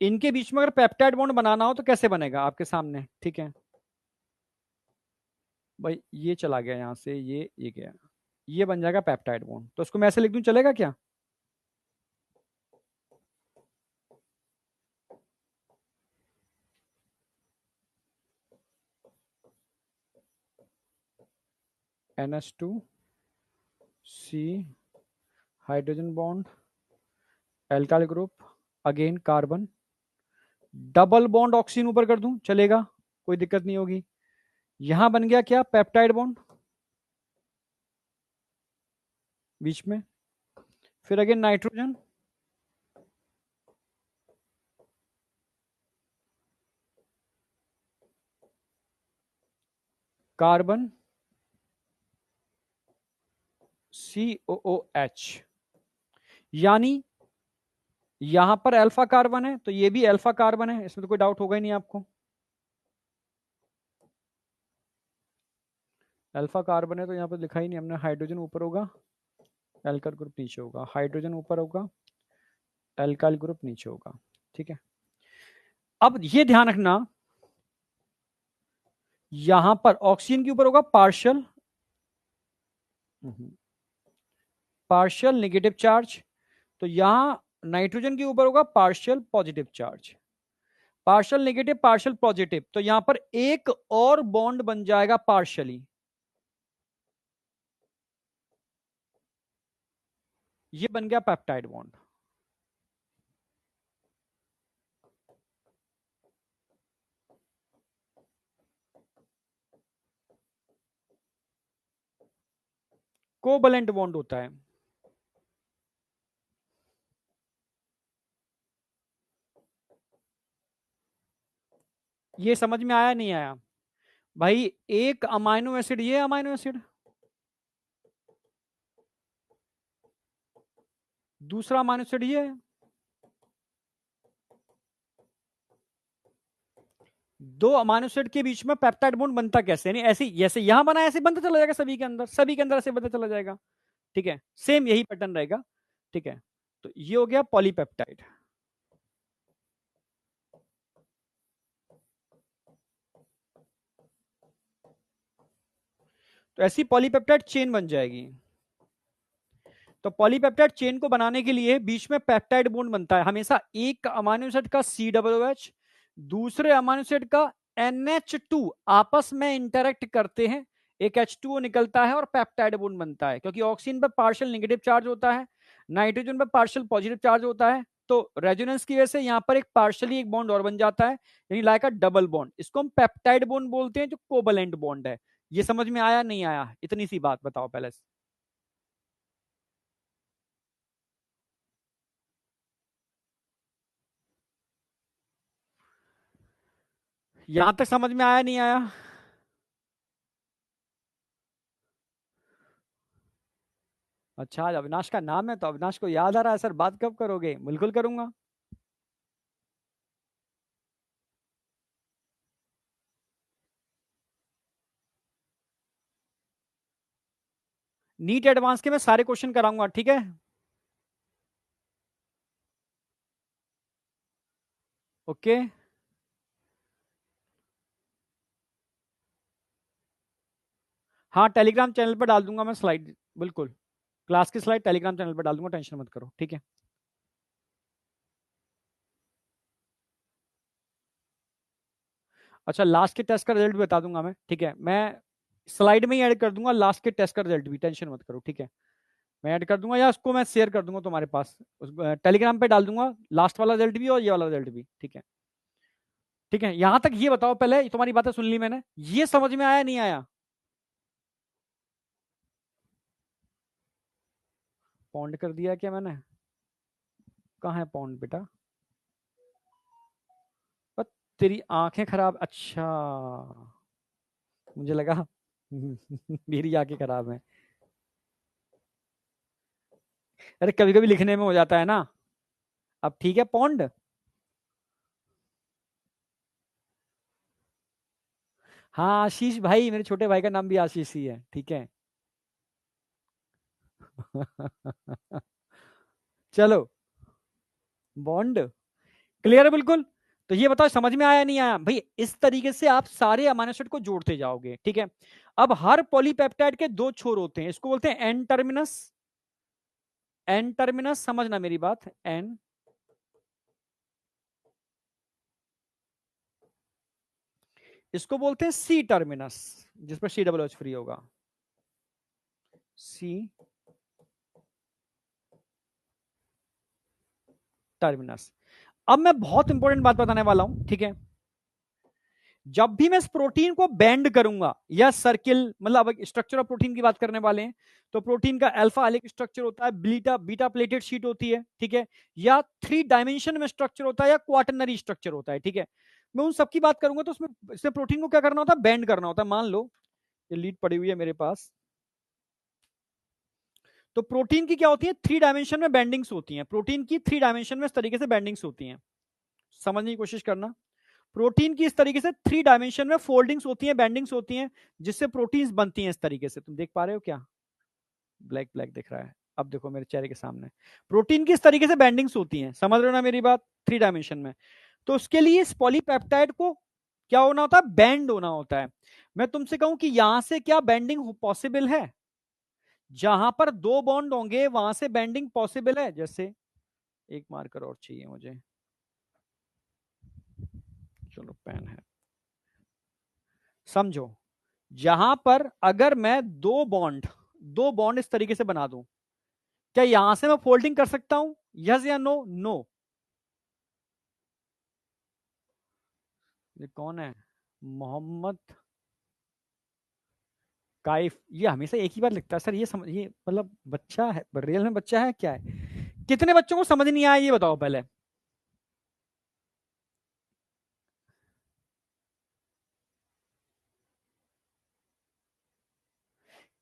इनके बीच में अगर पेप्टाइड बॉन्ड बनाना हो तो कैसे बनेगा आपके सामने, ठीक है भाई। ये चला गया यहां से, ये गया, ये बन जाएगा पेप्टाइड बॉन्ड। तो उसको मैं ऐसे लिख दूं, चलेगा क्या? NH2 C hydrogen bond, alkyl group, again carbon, double bond oxygen ऊपर कर दूं, चलेगा, कोई दिक्कत नहीं होगी। यहां बन गया क्या? पेप्टाइड बॉन्ड बीच में। फिर अगेन नाइट्रोजन, कार्बन, COOH। यानी यहां पर अल्फा कार्बन है तो ये भी अल्फा कार्बन है, इसमें तो कोई डाउट होगा ही नहीं आपको। अल्फा कार्बन है तो यहां पर लिखा ही नहीं हमने, हाइड्रोजन ऊपर होगा, एल्काइल ग्रुप नीचे होगा, हाइड्रोजन ऊपर होगा, एल्काइल ग्रुप नीचे होगा, ठीक है। अब ये ध्यान रखना, यहां पर ऑक्सीजन के ऊपर होगा पार्शियल, पार्शियल नेगेटिव चार्ज, तो यहां नाइट्रोजन के ऊपर होगा partial positive charge. Partial negative partial positive, तो यहां पर एक और बॉन्ड बन जाएगा पार्शियली, ये बन गया पेप्टाइड बॉन्ड। कोवैलेंट बॉन्ड होता है। ये समझ में आया नहीं आया भाई? एक अमाइनो एसिड, ये अमाइनो एसिड, दूसरा अमाइनो एसिड ये है। दो अमाइनो एसिड के बीच में पेप्टाइड बॉन्ड बनता कैसे? यानी ऐसे, जैसे यहां बना ऐसे बनता चला जाएगा सभी के अंदर, सभी के अंदर ऐसे बनता चला जाएगा, ठीक है, सेम यही पैटर्न रहेगा, ठीक है। तो ये हो गया पॉलीपेप्टाइड। तो ऐसी पॉलीपेप्टाइड चेन बन जाएगी। तो पॉलीपेप्टाइड चेन को बनाने के लिए बीच में पेप्टाइड बॉन्ड बनता है हमेशा। एक अमीनो एसिड का COOH दूसरे अमीनो एसिड का NH2 आपस में इंटरेक्ट करते हैं, एक H2O निकलता है और पेप्टाइड बॉन्ड बनता है। क्योंकि ऑक्सीजन पर पार्शियल नेगेटिव चार्ज होता है, नाइट्रोजन पर पार्शियल पॉजिटिव चार्ज होता है, तो रेजोनेंस की वजह से यहां पर एक पार्शियली एक बॉन्ड और बन जाता है, यानी लाइक अ डबल बॉन्ड। इसको हम पेप्टाइड बॉन्ड बोलते हैं, जो कोवैलेंट बॉन्ड है। ये समझ में आया नहीं आया? इतनी सी बात बताओ पहले से। यहां तक समझ में आया नहीं आया? अच्छा, आज अविनाश का नाम है तो अविनाश को याद आ रहा है। सर बात कब करोगे? बिल्कुल करूंगा। नीट एडवांस के मैं सारे क्वेश्चन कराऊंगा, ठीक है। ओके। हाँ, टेलीग्राम चैनल पर डाल दूंगा मैं स्लाइड, बिल्कुल। क्लास की स्लाइड टेलीग्राम चैनल पर डाल दूंगा, टेंशन मत करो, ठीक है। अच्छा, लास्ट के टेस्ट का रिजल्ट बता दूंगा मैं, ठीक है। मैं स्लाइड में ही ऐड कर दूंगा लास्ट के टेस्ट का रिजल्ट भी, टेंशन मत करो, ठीक है। मैं ऐड कर दूंगा या उसको मैं शेयर कर दूंगा तुम्हारे पास, टेलीग्राम पे डाल दूंगा लास्ट वाला रिजल्ट भी और ये वाला रिजल्ट भी, ठीक है। ठीक है, यहां तक ये बताओ, पहले तुम्हारी बातें सुन ली मैंने, ये समझ में आया नहीं आया? पॉन्ड कर दिया क्या मैंने? कहाँ है पॉन्ड बेटा? पर तेरी आंखें खराब, अच्छा, मुझे लगा मेरी आंखें खराब है। अरे कभी कभी लिखने में हो जाता है ना। अब ठीक है पौंड। हाँ आशीष भाई, मेरे छोटे भाई का नाम भी आशीष ही है, ठीक है। चलो, बॉन्ड क्लियर है बिल्कुल। तो ये बताओ समझ में आया नहीं आया भाई? इस तरीके से आप सारे अमीनो एसिड को जोड़ते जाओगे, ठीक है। अब हर पॉलीपेप्टाइड के दो छोर होते हैं, इसको बोलते हैं एन टर्मिनस। एन टर्मिनस, समझना मेरी बात, एन। इसको बोलते हैं सी टर्मिनस, जिस पर सी डबल एच फ्री होगा, सी टर्मिनस। अब मैं बहुत इंपॉर्टेंट बात बताने वाला हूं, ठीक है। जब भी मैं इस प्रोटीन को बेंड करूंगा या सर्किल, मतलब स्ट्रक्चर ऑफ प्रोटीन की बात करने वाले हैं, तो प्रोटीन का अल्फा हेलिक्स स्ट्रक्चर होता है, बीटा बीटा प्लेटेड शीट होती है, ठीक है, या 3 डायमेंशन में स्ट्रक्चर होता है, या क्वाटरनरी स्ट्रक्चर होता है, ठीक है। मैं उन सबकी बात करूंगा तो उसमें इसमें प्रोटीन को क्या करना होता है? बेंड करना होता है। मान लो ये लीड पड़ी हुई है मेरे पास, तो प्रोटीन की क्या होती है? 3 डायमेंशन में बेंडिंग्स होती हैं। प्रोटीन की 3 डायमेंशन में इस तरीके से बेंडिंग्स होती हैं, समझने की कोशिश करना। प्रोटीन की इस तरीके से 3 डायमेंशन में फोल्डिंग्स होती हैं, बेंडिंग्स होती हैं, जिससे प्रोटीन्स बनती हैं इस तरीके से। तुम देख पा रहे हो क्या? ब्लैक ब्लैक दिख रहा है? अब देखो मेरे चेहरे के सामने, प्रोटीन की इस तरीके से बेंडिंग्स होती हैं, समझ रहे हो ना मेरी बात? 3 डायमेंशन में। तो उसके लिए इस पॉलीपेप्टाइड को क्या होना होता है? बेंड होना होता है। मैं तुमसे कहूं कि यहां से क्या बेंडिंग पॉसिबल है? जहां पर दो बॉन्ड होंगे वहां से बेंडिंग पॉसिबल है। जैसे एक मार्कर और चाहिए मुझे, चलो पेन है। समझो, जहां पर अगर मैं दो बॉन्ड इस तरीके से बना दूं, क्या यहां से मैं फोल्डिंग कर सकता हूं? यस या नो? नो। ये कौन है? मोहम्मद काइफ। ये हमेशा एक ही बार लिखता है सर, ये समझ, ये मतलब बच्चा है, रियल में बच्चा है क्या है? कितने बच्चों को समझ नहीं आया ये बताओ पहले?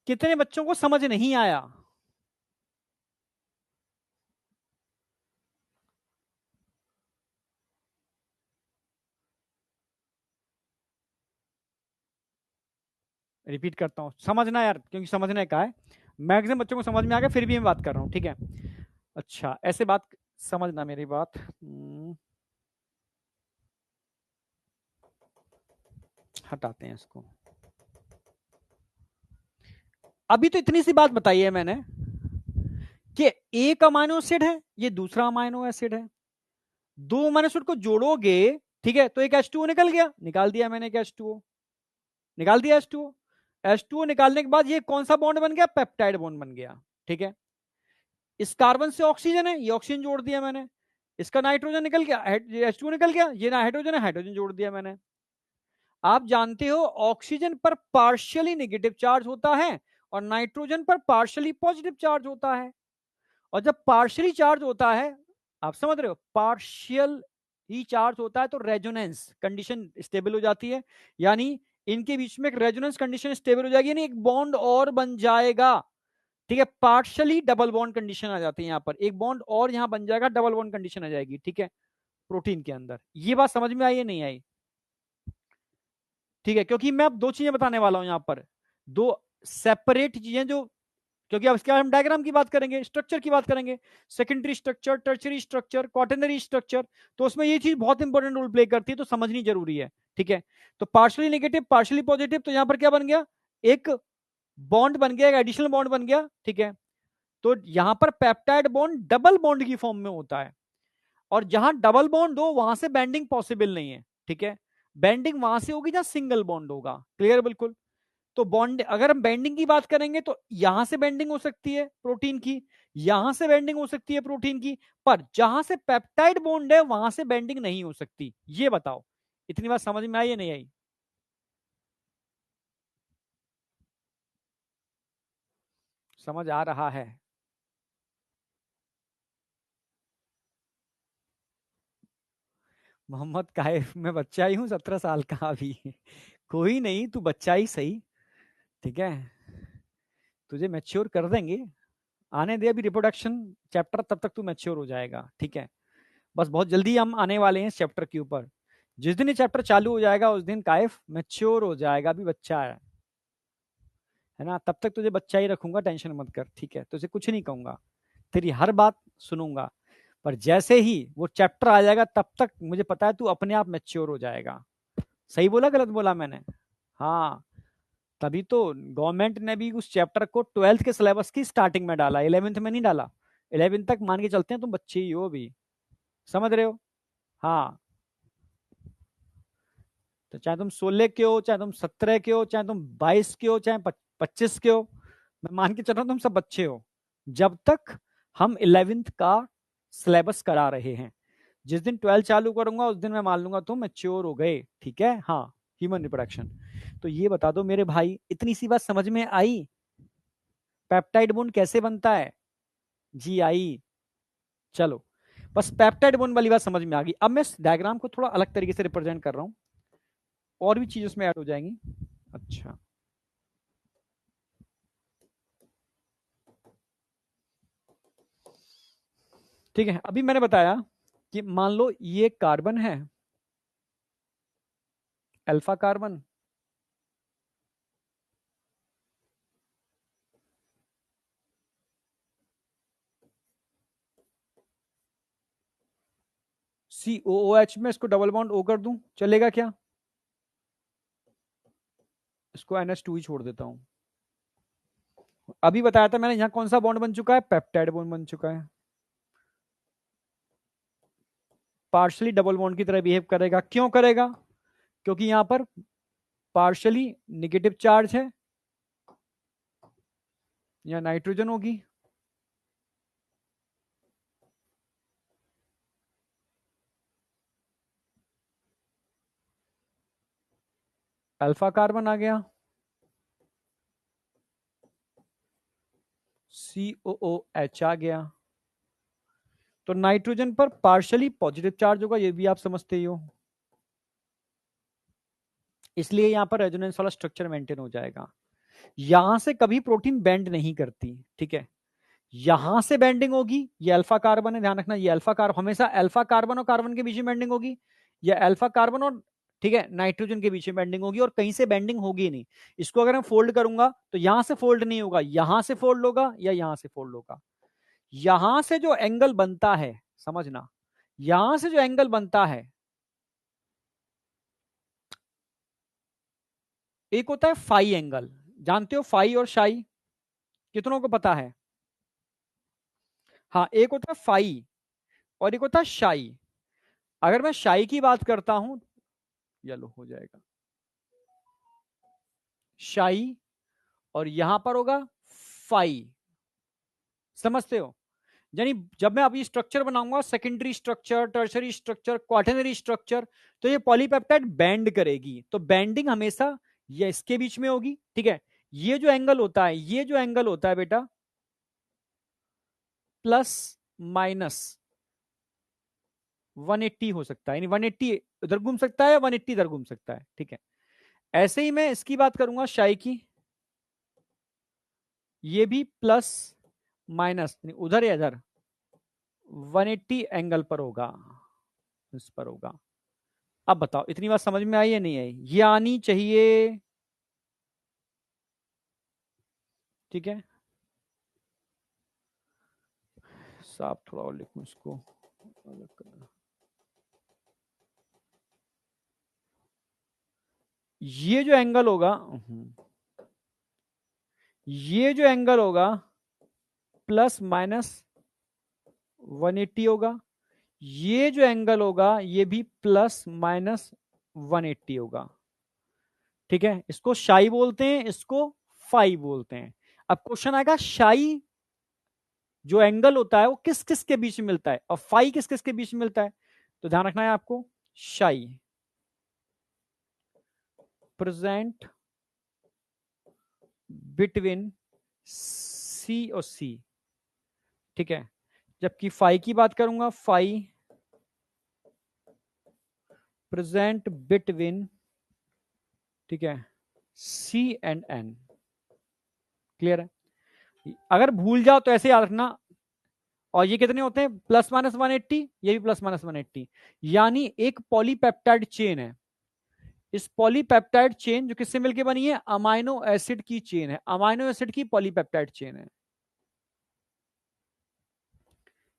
कितने बच्चों को समझ नहीं आया? रिपीट करता हूं, समझना यार, क्योंकि समझने का है। मैक्सिमम बच्चों को समझ में आ गया, फिर भी मैं बात कर रहा हूं, ठीक है। अच्छा, ऐसे बात समझना मेरी बात। हटाते हैं इसको। अभी तो इतनी सी बात बताई है मैंने कि एक अमाइनो एसिड है, ये दूसरा अमाइनो एसिड है, दो अमाइनो एसिड को जोड़ोगे, ठीक है, तो एक H2O निकल गया, निकाल दिया मैंने एक H2O, निकाल दिया H2O। H2O निकालने के बाद ये कौन सा बॉन्ड बन गया? पेप्टाइड बॉन्ड बन गया, ठीक है। इस कार्बन से ऑक्सीजन है, ये ऑक्सीजन जोड़ दिया मैंने। इसका नाइट्रोजन निकल गया, H2O निकल गया, ये ना हाइड्रोजन है, हाइड्रोजन जोड़ दिया मैंने। आप जानते हो ऑक्सीजन पर पार्शियली नेगेटिव चार्ज होता है और नाइट्रोजन पर पार्शियली पॉजिटिव चार्ज होता है। और जब पार्शियली चार्ज होता है, आप समझ रहे हो, पार्शियल ही चार्ज होता है, तो रेजोनेंस कंडीशन स्टेबल हो जाती है, यानी इनके बीच में एक रेजोनेंस कंडीशन स्टेबल हो जाएगी, यानी एक बॉन्ड और बन जाएगा, ठीक है। पार्शियली डबल बॉन्ड कंडीशन आ जाती है, यहां पर एक बॉन्ड और यहां बन जाएगा, डबल बॉन्ड कंडीशन आ जाएगी, ठीक है, प्रोटीन के अंदर। ये बात समझ में आई है नहीं आई? ठीक है, क्योंकि मैं अब दो चीजें बताने वाला हूं यहां पर, दो सेपरेट चीजें जो, क्योंकि अब इसके बाद हम डायग्राम की बात करेंगे, स्ट्रक्चर की बात करेंगे, secondary structure, tertiary structure, quaternary structure, तो उसमें ये चीज बहुत इंपॉर्टेंट रोल प्ले करती है, तो समझनी जरूरी है, ठीक है। तो पार्शियली नेगेटिव, पार्शियली पॉजिटिव, तो यहां पर क्या बन गया? एक बॉन्ड बन गया, एक एडिशनल बॉन्ड बन गया, ठीक है। तो यहां पर पेप्टाइड बॉन्ड डबल बॉन्ड की फॉर्म में होता है, और जहां डबल बॉन्ड हो वहां से बेंडिंग पॉसिबल नहीं है, ठीक है। बेंडिंग वहां से होगी जहां सिंगल बॉन्ड होगा, क्लियर बिल्कुल। तो बॉन्ड, अगर हम बेंडिंग की बात करेंगे तो यहां से बेंडिंग हो सकती है प्रोटीन की, यहां से बेंडिंग हो सकती है प्रोटीन की, पर जहां से पेप्टाइड बॉन्ड है वहां से बेंडिंग नहीं हो सकती। ये बताओ, इतनी बात समझ में आई या नहीं आई? समझ आ रहा है? मोहम्मद काइफ, मैं बच्चा ही हूँ, 17 साल का अभी। कोई नहीं, तू बच्चा ही सही, ठीक है, तुझे मैच्योर कर देंगे। आने दे अभी रिप्रोडक्शन चैप्टर, तब तक तू मैच्योर हो जाएगा, ठीक है। बस बहुत जल्दी हम आने वाले हैं इस चैप्टर के ऊपर। जिस दिन ये चैप्टर चालू हो जाएगा उस दिन काइफ मैच्योर हो जाएगा, अभी बच्चा है ना। तब तक तुझे बच्चा ही रखूंगा, टेंशन मत कर, ठीक है, तुझे कुछ नहीं कहूंगा, तेरी हर बात सुनूंगा। पर जैसे ही वो चैप्टर आ जाएगा तब तक मुझे पता है तू अपने आप मैच्योर हो जाएगा। सही बोला गलत बोला मैंने? हाँ, तभी तो गवर्नमेंट ने भी उस चैप्टर को 12th के सिलेबस की स्टार्टिंग में डाला, 11th में नहीं डाला। 11th तक मान के चलते हैं तुम बच्चे ही हो अभी, समझ रहे हो? हाँ, तो चाहे तुम 16 के हो, चाहे तुम 17 के हो, चाहे तुम 22 के हो, चाहे 25 के हो, मैं मान के चल रहा हूँ तुम सब बच्चे हो, जब तक हम 11th का सिलेबस करा रहे हैं। जिस दिन 12 चालू करूंगा उस दिन मैं मान लूंगा तुम मैच्योर हो गए, ठीक है। हाँ, ह्यूमन रिप्रोडक्शन। तो ये बता दो मेरे भाई, इतनी सी बात समझ में आई? पेप्टाइड बॉन्ड कैसे बनता है? जी आई। चलो, बस पेप्टाइड बॉन्ड वाली बात समझ में आ गई। अब मैं इस डायग्राम को थोड़ा अलग तरीके से रिप्रेजेंट कर रहा हूं, और भी चीजें उसमें ऐड हो जाएंगी। अच्छा, ठीक है, अभी मैंने बताया कि मान लो ये कार्बन है, अल्फा कार्बन, COOH में इसको डबल बॉन्ड O कर दूं, चलेगा क्या? इसको NH2 ही छोड़ देता हूं। अभी बताया था मैंने, यहां कौन सा बॉन्ड बन चुका है? पेप्टाइड बॉन्ड बन चुका है। पार्शली डबल बॉन्ड की तरह बिहेव करेगा, क्यों करेगा? क्योंकि यहां पर पार्शली निगेटिव चार्ज है, या नाइट्रोजन होगी, अल्फा कार्बन आ गया, COOH आ गया। तो नाइट्रोजन पर पार्शली पॉजिटिव चार्ज होगा, ये भी आप समझते ही हो, इसलिए यहां पर रेजोनेंस वाला स्ट्रक्चर मेंटेन हो जाएगा। यहां से कभी प्रोटीन बेंड नहीं करती, ठीक है। यहां से बेंडिंग होगी, ये अल्फा कार्बन है, ध्यान रखना, ये अल्फा कार्बन, हमेशा अल्फा कार्बन और कार्बन के बीच में बेंडिंग होगी, या अल्फा कार्बन और, ठीक है, नाइट्रोजन के बीच में बेंडिंग होगी, और कहीं से बेंडिंग होगी नहीं। इसको अगर मैं फोल्ड करूंगा तो यहां से फोल्ड नहीं होगा, यहां से फोल्ड होगा या यहां से फोल्ड होगा। यहां से जो एंगल बनता है, समझना, यहां से जो एंगल बनता है, एक होता है फाई एंगल, जानते हो फाई और शाई? कितनों को पता है? हाँ, एक होता है फाई और एक होता है शाई। अगर मैं शाई की बात करता हूं, येलो हो जाएगा, शाई, और यहां पर होगा फाई, समझते हो? यानी जब मैं अभी स्ट्रक्चर बनाऊंगा, secondary structure, tertiary structure, quaternary structure, तो ये पॉलीपेप्टाइड बेंड करेगी, तो बेंडिंग हमेशा ये इसके बीच में होगी, ठीक है। ये जो एंगल होता है, ये जो एंगल होता है बेटा, प्लस माइनस 180 हो सकता है, यानी 180 इधर घूम सकता है या 180 इधर घूम सकता है, ठीक है। ऐसे ही मैं इसकी बात करूंगा शाई की, ये भी प्लस माइनस उधर या इधर 180 एंगल पर होगा, इस पर होगा। अब बताओ, इतनी बात समझ में आई या नहीं आई? ये आनी चाहिए, ठीक है। साफ थोड़ा और लिखूं इसको, अलग करना। ये जो एंगल होगा, ये जो एंगल होगा प्लस माइनस 180 होगा, ये जो एंगल होगा ये भी प्लस माइनस 180 होगा, ठीक है, इसको शाई बोलते हैं, इसको फाई बोलते हैं। अब क्वेश्चन आएगा शाई जो एंगल होता है वो किस किस के बीच में मिलता है और फाई किस किस के बीच में मिलता है। तो ध्यान रखना है आपको, शाई प्रेजेंट बिटवीन सी और सी, ठीक है। जबकि फाई की बात करूंगा, फाई प्रेजेंट बिटवीन, ठीक है, सी एंड एन। क्लियर है? अगर भूल जाओ तो ऐसे याद रखना। और ये कितने होते हैं, प्लस माइनस 180, ये भी प्लस माइनस 180, यानी एक पॉलीपेप्टाइड चेन है। इस पॉलीपेप्टाइड चेन जो किससे मिलकर बनी है, अमाइनो एसिड की चेन है, अमाइनो एसिड की पॉलीपेप्टाइड चेन है।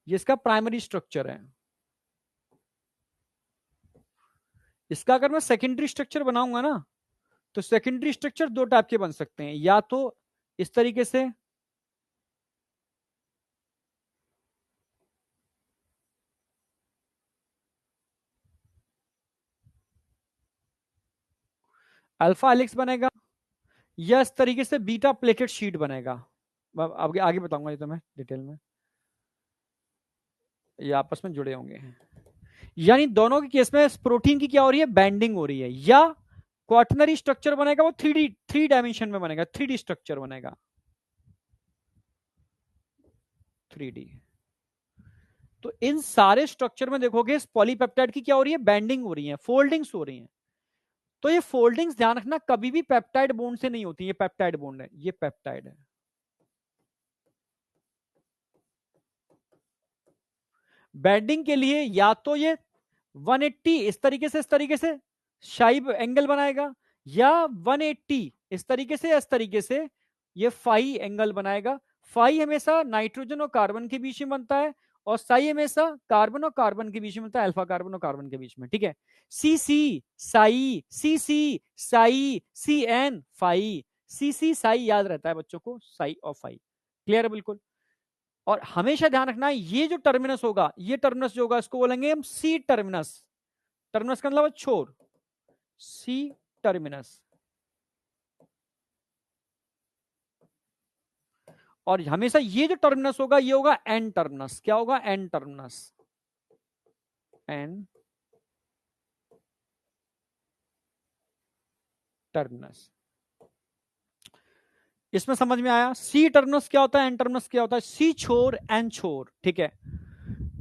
ये इसका प्राइमरी स्ट्रक्चर है। इसका अगर मैं सेकेंडरी स्ट्रक्चर बनाऊंगा ना, तो सेकेंडरी स्ट्रक्चर दो टाइप के बन सकते हैं, या तो इस तरीके से, अल्फा हेलिक्स बनेगा, या इस तरीके से बीटा प्लेटेड शीट बनेगा। आगे आगे बताऊंगा ये तो मैं डिटेल में, ये आपस में जुड़े होंगे। यानी दोनों के केस में प्रोटीन की क्या हो रही है, बैंडिंग हो रही है। या क्वाटनरी स्ट्रक्चर बनेगा, वो थ्री डायमेंशन में बनेगा, 3D स्ट्रक्चर बनेगा, 3D। तो इन सारे स्ट्रक्चर में देखोगे इस पॉलीपेप्टाइड की क्या हो रही है, बैंडिंग हो रही है, फोल्डिंग्स हो रही हैं। तो ये फोल्डिंग्स ध्यान रखना कभी भी पेप्टाइड बॉन्ड से नहीं होती, ये पेप्टाइड बॉन्ड है, ये पेप्टाइड है। बैंडिंग के लिए या तो ये 180 इस तरीके से शाइब एंगल बनाएगा, या 180 इस तरीके से ये फाई एंगल बनाएगा। फाई हमेशा नाइट्रोजन और कार्बन के बीच में बनता है, और साई हमेशा कार्बन और कार्बन के बीच में बनता है, अल्फा कार्बन और कार्बन के बीच में, ठीक है। सी सी साई, सी सी साई, सी एन फाई, सी सी साई याद रहता है बच्चों को, साई और फाई। क्लियर है बिल्कुल। और हमेशा ध्यान रखना है ये जो टर्मिनस होगा, ये टर्मिनस जो होगा इसको बोलेंगे हम सी टर्मिनस। टर्मिनस का मतलब छोर, सी टर्मिनस। और हमेशा ये जो टर्मिनस होगा ये होगा एन टर्मिनस। क्या होगा, एन टर्मिनस, एन टर्मिनस। इसमें समझ में आया, सी टर्मिनस क्या होता है, एन टर्मिनस क्या होता है, सी छोर एन छोर, ठीक है।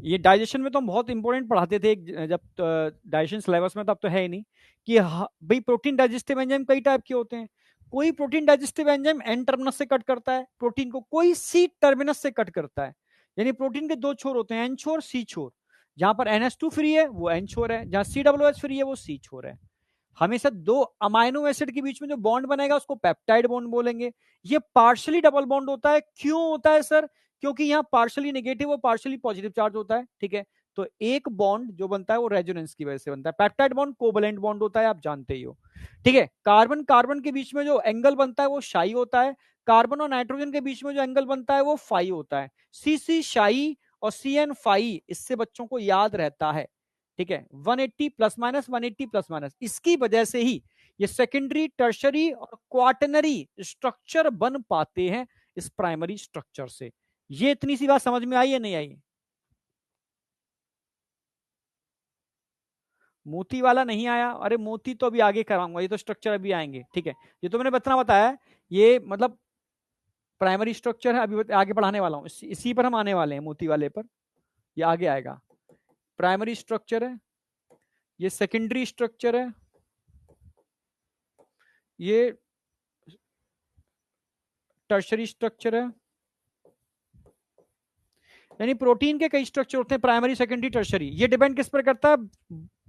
ये डाइजेशन में तो हम बहुत इंपॉर्टेंट पढ़ाते थे जब डाइजेशन सिलेबस में, तब तो है ही नहीं कि भाई प्रोटीन डाइजेस्टिव एंजाइम कई टाइप के होते हैं। कोई protein digestive enzyme N terminus से कट करता है प्रोटीन को, कोई सी टर्मिनस से कट करता है। यानी प्रोटीन के दो छोर होते हैं, एन छोर सी छोर। जहां पर NH2 फ्री है वो एन छोर है, जहां COOH फ्री है वो सी छोर है। हमेशा दो अमाइनो एसिड के बीच में जो बॉन्ड बनेगा उसको पेप्टाइड बॉन्ड बोलेंगे। ये पार्शियली डबल बॉन्ड होता है। क्यों होता है सर, क्योंकि यहाँ पार्शियली नेगेटिव और पार्शियली पॉजिटिव चार्ज होता है, ठीक है। तो एक बॉन्ड जो बनता है वो रेजोनेंस की वजह से बनता है। पेप्टाइड बॉन्ड कोवलेंट बॉन्ड होता है, आप जानते ही हो, ठीक है। कार्बन कार्बन के बीच में जो एंगल बनता है वो शाई होता है। कार्बन और नाइट्रोजन के बीच में जो एंगल बनता है वो फाई होता है। सी सी शाई और CN फाई, इससे बच्चों को याद रहता है, ठीक है। 180 प्लस माइनस, 180 प्लस माइनस, इसकी वजह से ही ये सेकेंडरी, टर्शरी और क्वाटनरी स्ट्रक्चर बन पाते हैं इस प्राइमरी स्ट्रक्चर से। ये इतनी सी बात समझ में आई या नहीं आई? मोती वाला नहीं आया? अरे मोती तो अभी आगे कराऊंगा, ये तो स्ट्रक्चर अभी आएंगे, ठीक है। ये तो मैंने बतना बताया, ये मतलब प्राइमरी स्ट्रक्चर है, अभी आगे बढ़ाने वाला हूं, इसी पर हम आने वाले हैं, मोती वाले पर, ये आगे आएगा। प्राइमरी स्ट्रक्चर है, ये सेकेंडरी स्ट्रक्चर है, ये टर्शरी स्ट्रक्चर है। यानी प्रोटीन के कई स्ट्रक्चर होते हैं, प्राइमरी, सेकेंडरी, टर्शरी। ये डिपेंड किस पर करता है,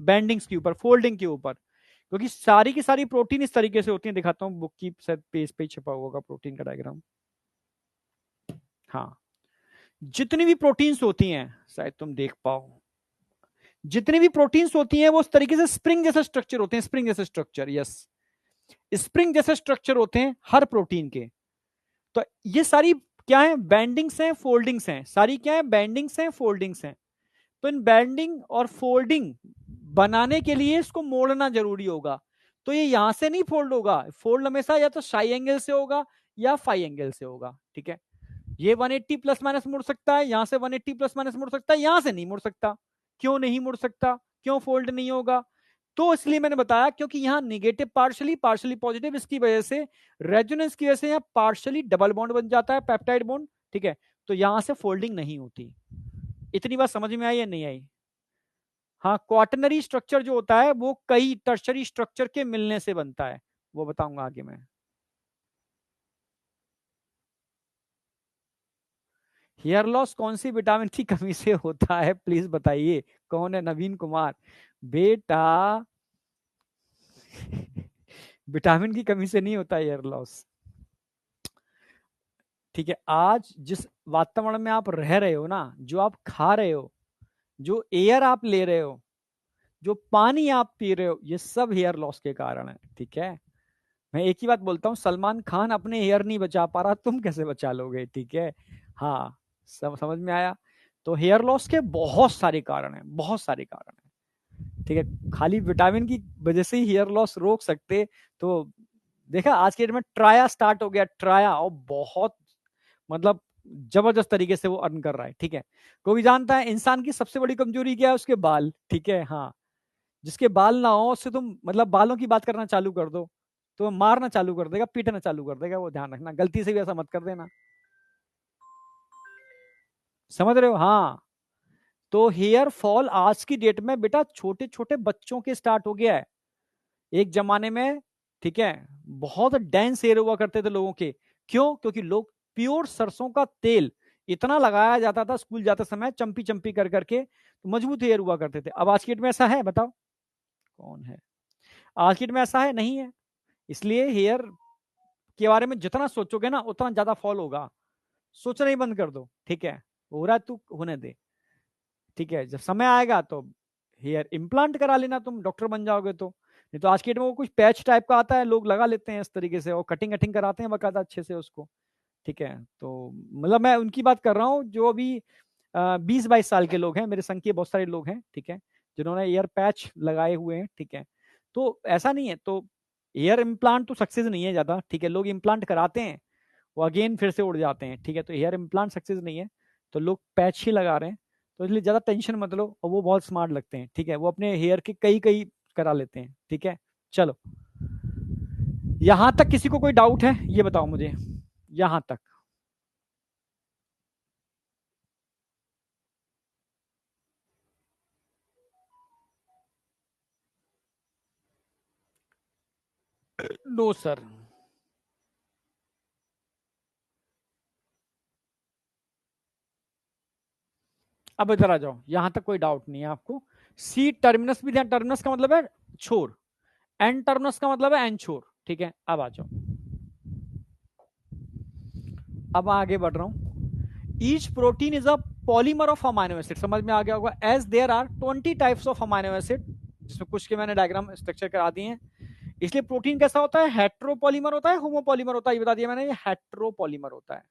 बैंडिंग्स के ऊपर, फोल्डिंग के ऊपर। क्योंकि सारी की सारी प्रोटीन इस तरीके से होती है, दिखाता हूं, बुक की शायद पेज पे छपा होगा प्रोटीन का डायग्राम। हाँ, जितनी भी प्रोटीन्स होती हैं, शायद तुम देख पाओ, जितनी भी प्रोटीन्स होती हैं वो उस तरीके से स्प्रिंग जैसे स्ट्रक्चर होते हैं, स्प्रिंग जैसे स्ट्रक्चर, यस, स्प्रिंग जैसे स्ट्रक्चर होते हैं हर प्रोटीन के। तो ये सारी क्या है, बैंडिंग्स हैं, फोल्डिंग्स हैं, सारी क्या है, बैंडिंग्स हैं, फोल्डिंग्स हैं। तो इन बैंडिंग और फोल्डिंग बनाने के लिए इसको मोड़ना जरूरी होगा। तो ये यहां से नहीं फोल्ड होगा, फोल्ड हमेशा या तो साई एंगल से होगा या फाई एंगल से होगा, ठीक है। ये 180 प्लस माइनस मुड़ सकता है, यहां से 180 प्लस माइनस मुड़ सकता है, यहां से नहीं मुड़ सकता। क्यों नहीं मुड़ सकता, क्यों फोल्ड नहीं होगा? तो इसलिए मैंने बताया क्योंकि यहां निगेटिव पार्शली पार्शली पॉजिटिव, इसकी वजह से रेजोनेंस की वजह से यहां पार्शली डबल बॉन्ड बन जाता है, पेप्टाइड बॉन्ड, ठीक है। तो यहां से फोल्डिंग नहीं होती। इतनी बात समझ में आई या नहीं आई? हाँ, क्वाटरनरी स्ट्रक्चर जो होता है वो कई टर्शरी स्ट्रक्चर के मिलने से बनता है, वो बताऊंगा आगे मैं। हेयर लॉस कौन सी विटामिन की कमी से होता है, प्लीज बताइए। कौन है? नवीन कुमार। बेटा विटामिन की कमी से नहीं होता हेयर लॉस, ठीक है। आज जिस वातावरण में आप रह रहे हो ना, जो आप खा रहे हो, जो एयर आप ले रहे हो, जो पानी आप पी रहे हो, ये सब हेयर लॉस के कारण है, ठीक है। मैं एक ही बात बोलता हूँ, सलमान खान अपने हेयर नहीं बचा पा रहा, तुम कैसे बचा लोगे, ठीक है। हाँ, सब समझ में आया। तो हेयर लॉस के बहुत सारे कारण हैं, बहुत सारे कारण हैं, ठीक है। खाली विटामिन की वजह से ही हेयर लॉस रोक सकते तो देखा, आज के डेट में ट्राया स्टार्ट हो गया, ट्राया, और बहुत मतलब जबरदस्त तरीके से वो अर्न कर रहा है, ठीक है। कोई जानता है इंसान की सबसे बड़ी कमजोरी क्या है? उसके बाल, ठीक है। हाँ, जिसके बाल ना हो उससे तुम मतलब बालों की बात करना चालू कर दो तो मारना चालू कर देगा, पीटना चालू कर देगा, वो ध्यान रखना, गलती से भी ऐसा मत कर देना। समझ रहे हो? हाँ। तो हेयर फॉल आज की डेट में बेटा छोटे छोटे बच्चों के स्टार्ट हो गया है। एक जमाने में, ठीक है, बहुत डेंस हेयर हुआ करते थे लोगों के। क्यों? क्योंकि लोग प्योर सरसों का तेल इतना लगाया जाता था स्कूल जाते समय, चंपी चंपी कर करके, तो मजबूत हेयर हुआ करते थे। अब आज की डेट में ऐसा है? बताओ कौन है? आज की डेट में ऐसा है? नहीं है। इसलिए हेयर के बारे में जितना सोचोगे ना उतना ज्यादा फॉल होगा। सोचना ही बंद कर दो, ठीक है। हो रहा है तू होने दे, ठीक है। जब समय आएगा तो हेयर इम्प्लांट करा लेना, तुम डॉक्टर बन जाओगे तो। नहीं तो आज के डेट में वो कुछ पैच टाइप का आता है, लोग लगा लेते हैं इस तरीके से, और कटिंग कटिंग कराते हैं बकायदा अच्छे से उसको, ठीक है। तो मतलब मैं उनकी बात कर रहा हूँ जो अभी 20-22 साल के लोग हैं, मेरे संग के बहुत सारे लोग हैं, ठीक है, जिन्होंने ईयर पैच लगाए हुए हैं, ठीक है। तो ऐसा नहीं है, तो ईयर इम्प्लांट तो सक्सेस नहीं है ज्यादा, ठीक है। लोग इम्प्लांट कराते हैं, वो अगेन फिर से उड़ जाते हैं, ठीक है। तो हेयर इम्प्लांट सक्सेस नहीं है, तो लोग पैच ही लगा रहे हैं। तो इसलिए ज्यादा टेंशन मत लो, और वो बहुत स्मार्ट लगते हैं, ठीक है। वो अपने हेयर के कई कई करा लेते हैं, ठीक है। चलो, यहां तक किसी को कोई डाउट है ये बताओ मुझे, यहां तक? No sir. अब इधर आ जाओ, यहां तक कोई डाउट नहीं है आपको। सी टर्मिनस भी ध्यान, टर्मिनस का मतलब है छोर, एन टर्मिनस का मतलब है एन छोर, ठीक है। अब आ जाओ, अब आगे बढ़ रहा हूं। Each protein is a polymer of amino acid, समझ में आ गया होगा। As there are 20 types of amino acid, जिसमें कुछ के मैंने डायग्राम स्ट्रक्चर करा दिए हैं। इसलिए प्रोटीन कैसा होता है? हेट्रोपॉलीमर होता है, होमोपॉलीमर होता है, ये बता दिया मैंने, ये हेट्रोपॉलीमर होता है,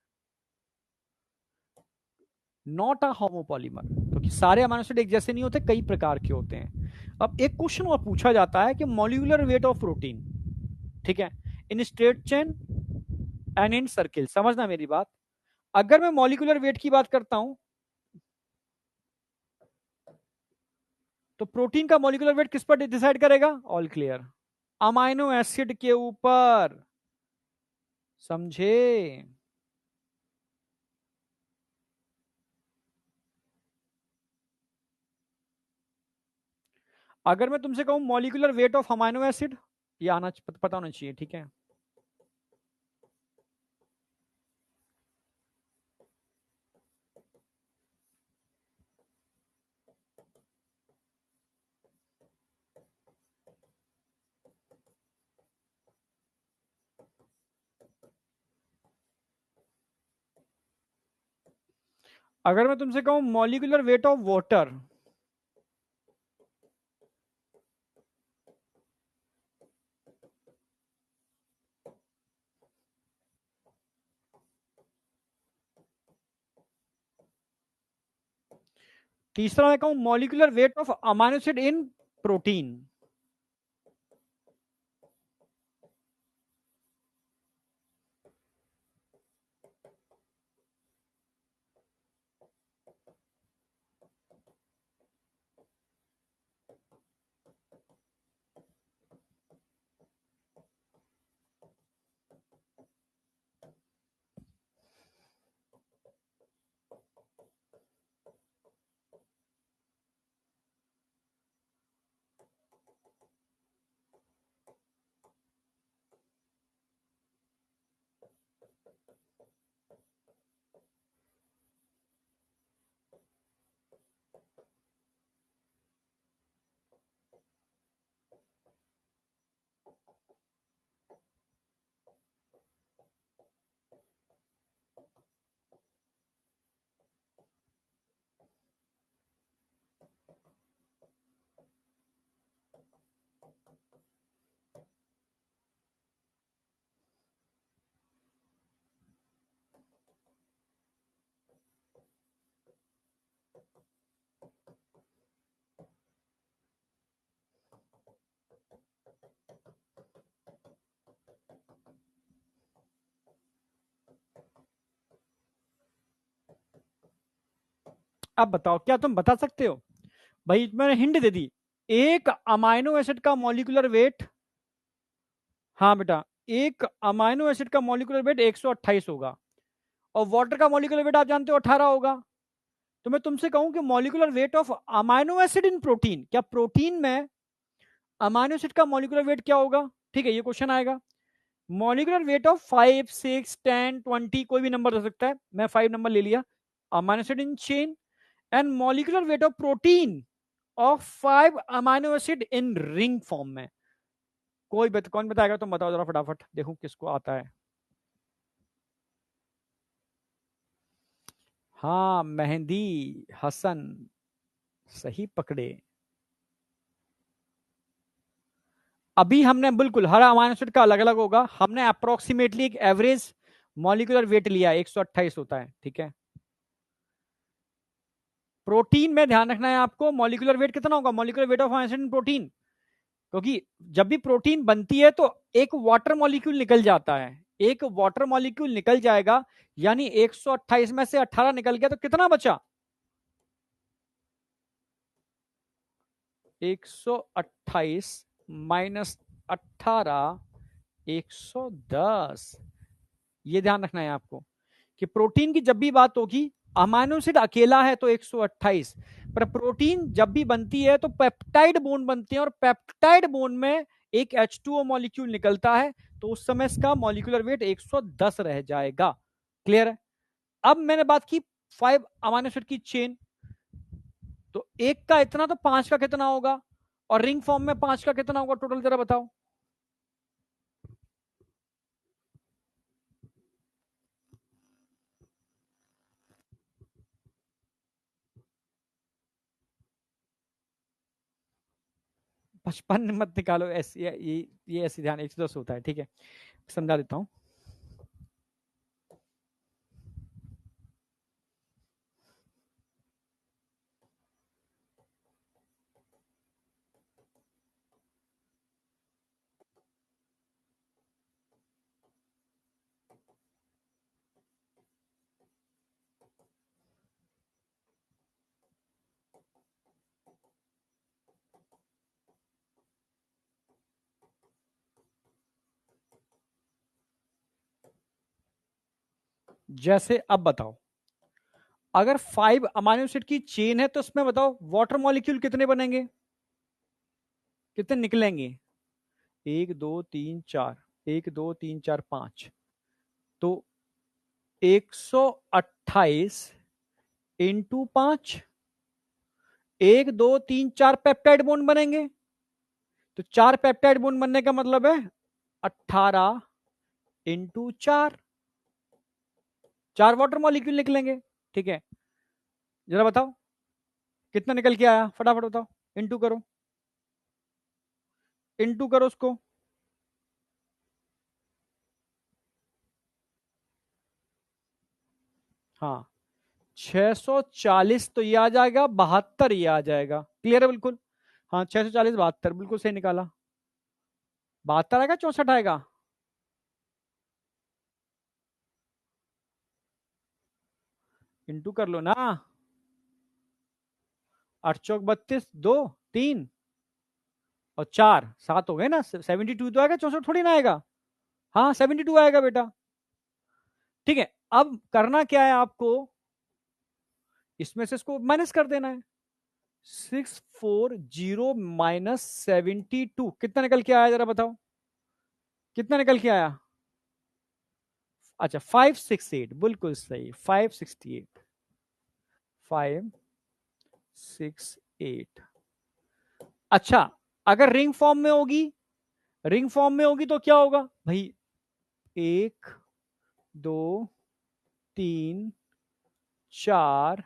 नॉट अ होमोपॉलीमर। क्योंकि सारे अमीनो एसिड एक जैसे नहीं होते, कई प्रकार के होते हैं। अब एक क्वेश्चन और पूछा जाता है कि मॉलिक्यूलर वेट ऑफ प्रोटीन, ठीक है, in straight chain and in circle. समझना मेरी बात, अगर मैं मॉलिक्यूलर वेट की बात करता हूं तो प्रोटीन का मॉलिक्यूलर वेट किस पर डिसाइड करेगा? ऑल क्लियर, अमाइनो एसिड के ऊपर, समझे? अगर मैं तुमसे कहूं molecular weight of amino acid, ये आना पता होना चाहिए, ठीक है। अगर मैं तुमसे कहूं मॉलिक्यूलर वेट ऑफ वाटर, तीसरा मैं कहूं molecular weight of amino acid in protein, अब बताओ, क्या तुम बता सकते हो? भाई मैंने हिंट दे दी। एक अमाइनो एसिड का मॉलिक्यूलर वेट, हाँ बेटा, एक अमाइनो एसिड का मॉलिक्यूलर वेट 128 होगा, और वाटर का मॉलिक्यूलर वेट आप जानते हो 18 होगा। तो मैं तुमसे कहूं कि molecular weight of amino acid in protein, क्या प्रोटीन में अमाइनो एसिड का मॉलिक्यूलर वेट क्या होगा? ठीक है, ये क्वेश्चन आएगा। मॉलिक्यूलर वेट ऑफ 5, 6, 10, 20, कोई भी नंबर हो सकता है, मैं 5 नंबर ले लिया, amino acid in chain. And molecular weight of protein of 5 amino acid in ring form में। कौन बताएगा? तुम बताओ जरा फटाफट, देखूं किसको आता है। हाँ, मेहंदी हसन, सही पकड़े। अभी हमने बिल्कुल हर अमाइनो एसिड का अलग अलग होगा, हमने अप्रोक्सीमेटली एक एवरेज मॉलिक्यूलर वेट लिया, 128 होता है, ठीक है। प्रोटीन में ध्यान रखना है आपको, मॉलिक्यूलर वेट कितना होगा, molecular weight of amino acid in protein, क्योंकि जब भी प्रोटीन बनती है तो एक वाटर मॉलिक्यूल निकल जाता है, एक वाटर मॉलिक्यूल निकल जाएगा, यानी 128 में से 18 निकल गया, तो कितना बचा? 128 माइनस 18, 110। ये ध्यान रखना है आपको कि प्रोटीन की जब भी बात होगी, अमाइनो एसिड अकेला है तो 128, पर प्रोटीन जब भी बनती है तो पेप्टाइड बॉन्ड बनते हैं, और पेप्टाइड बॉन्ड में एक H2O मॉलिक्यूल निकलता है, तो उस समय इसका मॉलिक्यूलर वेट 110 रह जाएगा। क्लियर है? अब मैंने बात की 5 अमाइनो एसिड की चेन, तो एक का इतना, तो 5 का कितना होगा, और रिंग फॉर्म में 5 का कितना होगा टोटल, जरा बताओ। 55 मत निकालो, ऐसे ये ऐसे ध्यान, 110 होता है, ठीक है, समझा देता हूं। जैसे अब बताओ, अगर 5 अमाइनो एसिड की चेन है तो उसमें बताओ वाटर मॉलिक्यूल कितने बनेंगे, कितने निकलेंगे? 1 2 3 4, 1 2 3 4 5, तो 128 इंटू 5, 1 2 3 4 पेप्टाइड बॉन्ड बनेंगे, तो 4 पेप्टाइड बॉन्ड बनने का मतलब है 18 इंटू 4, 4 वाटर मॉलिक्यूल निकलेंगे, ठीक है। जरा बताओ कितना निकल के आया, फटाफट बताओ, इंटू करो, इंटू करो उसको। हाँ, 640, तो ये आ जाएगा 72, ये आ जाएगा। क्लियर है बिल्कुल? हाँ, 640 72, बिल्कुल सही निकाला। 72 आएगा, 64 आएगा? इंटू कर लो ना। 8 चौक 32, 2 3, और 4 7 हो गए ना, 72 तो आएगा, 64 थोड़ी ना आएगा। हाँ 72 आएगा बेटा। ठीक है, अब करना क्या है आपको, इसमें से इसको माइनस कर देना है। 640 माइनस 72 कितना निकल के आया, जरा बताओ कितना निकल के आया। अच्छा 568, बिल्कुल सही, 568, 568। अच्छा, अगर रिंग फॉर्म में होगी, रिंग फॉर्म में होगी तो क्या होगा भाई, 1 2 3 4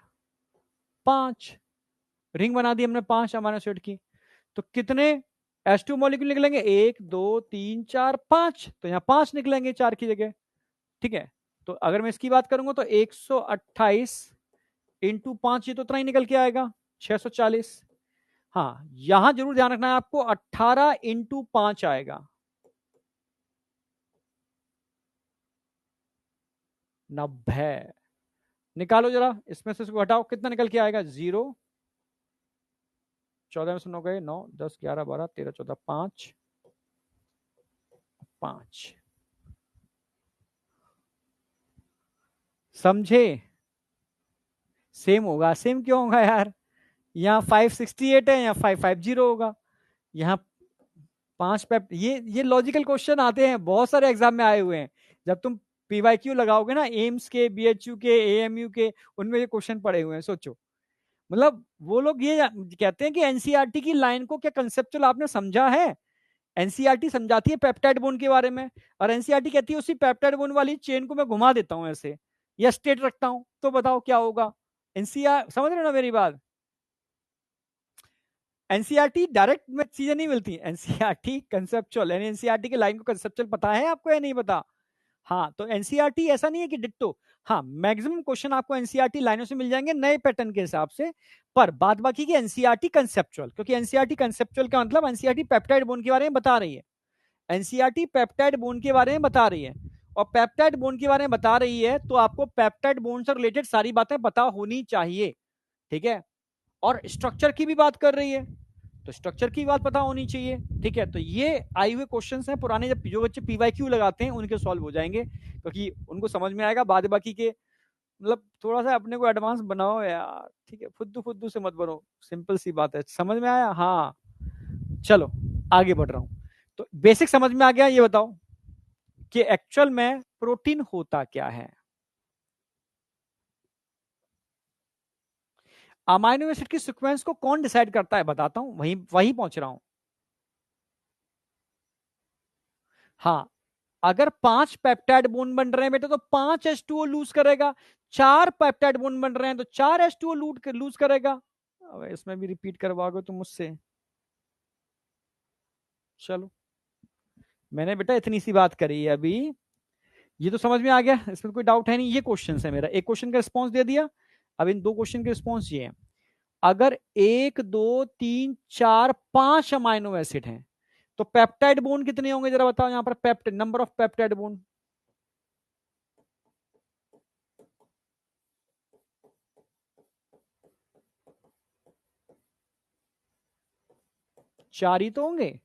5, रिंग बना दी हमने 5 अमीनो एसिड की। तो कितने H2 मॉलिक्यूल निकलेंगे, 1 2 3 4 5, तो यहाँ 5 निकलेंगे 4 की जगह। ठीक है, तो अगर मैं इसकी बात करूंगा तो 128 इंटू 5, ये तो इतना ही निकल के आएगा, 640। हाँ, यहां जरूर ध्यान रखना है आपको, 18 इंटू 5 आएगा, 90। निकालो जरा, इसमें से इसको हटाओ, कितना निकल के आएगा, 0, 14 में से 9 गए, 9 10 11 12 13 14, 5 5। समझे, सेम होगा, सेम क्यों होगा यार, यहाँ 568 है, यहाँ 550 होगा, यहाँ 5 पेप, ये लॉजिकल क्वेश्चन आते हैं, बहुत सारे एग्जाम में आए हुए हैं। जब तुम पीवाईक्यू लगाओगे ना, एम्स के, बीएचयू के, एएमयू के, उनमें ये क्वेश्चन पड़े हुए हैं, सोचो। मतलब वो लोग ये कहते हैं कि एनसीईआरटी की लाइन को क्या कंसेप्चुअल आपने समझा है। एनसीईआरटी समझाती है पेप्टाइड बॉन्ड के बारे में, और एनसीईआरटी कहती है उसी पेप्टाइड बॉन्ड वाली चेन को मैं घुमा देता हूं ऐसे, या स्ट्रेट रखता हूं, तो बताओ क्या होगा। एनसीईआर, समझ रहे हो ना मेरी बात। एनसीईआरटी डायरेक्ट में चीजें नहीं मिलती, एनसीईआरटी कंसेप्चुअल, यानी एनसीईआरटी की लाइन को कंसेप्चुअल पता है आपको या नहीं पता। हाँ, तो एनसीईआरटी ऐसा नहीं है कि डिट्टो, हाँ मैक्सिमम क्वेश्चन आपको एनसीईआरटी लाइनों से मिल जाएंगे नए पैटर्न के हिसाब से, पर बाद बाकी की एनसीईआरटी कंसेप्चुअल, क्योंकि एनसीईआरटी कंसेप्चुअल का मतलब एनसीईआरटी पेप्टाइड बॉन्ड के बारे में बता रही है, एनसीईआरटी पेप्टाइड बॉन्ड के बारे में बता रही है, और पेप्टाइड बॉन्ड के बारे में बता रही है तो आपको पेप्टाइड बॉन्ड से रिलेटेड सारी बातें पता होनी चाहिए। ठीक है, और स्ट्रक्चर की भी बात कर रही है, तो स्ट्रक्चर की बात पता होनी चाहिए। ठीक है, तो ये आए हुए क्वेश्चंस हैं पुराने, जब जो बच्चे पीवाईक्यू लगाते हैं उनके सॉल्व हो जाएंगे, क्योंकि उनको समझ में आएगा। बाद बाकी के मतलब थोड़ा सा अपने को एडवांस बनाओ यार, ठीक है, फुद्दू फुद्दू से मत बनो, सिंपल सी बात है, समझ में आया। हाँ चलो आगे बढ़ रहा हूं, तो बेसिक समझ में आ गया, ये बताओ कि एक्चुअल में प्रोटीन होता क्या है। अमाइनो एसिड की सीक्वेंस को कौन डिसाइड करता है, बताता हूं, वही वही पहुंच रहा हूं। हाँ, अगर 5 पेप्टाइड बॉन्ड बन रहे हैं बेटे तो 5 H2O लूज करेगा, 4 पेप्टाइड बॉन्ड बन रहे हैं तो 4 H2O लूज करेगा। अब इसमें भी रिपीट करवाओगे तुम मुझसे, चलो, मैंने बेटा इतनी सी बात करी है अभी, ये तो समझ में आ गया, इसमें कोई डाउट है नहीं। ये क्वेश्चन है मेरा, एक क्वेश्चन का रिस्पॉन्स दे दिया, अब इन 2 क्वेश्चन के रिस्पॉन्स ये है। अगर 1 2 3 4 5 अमाइनो एसिड हैं तो पेप्टाइड बॉन्ड कितने होंगे, जरा बताओ यहां पर, peptide number of peptide bond. 4 ही तो होंगे।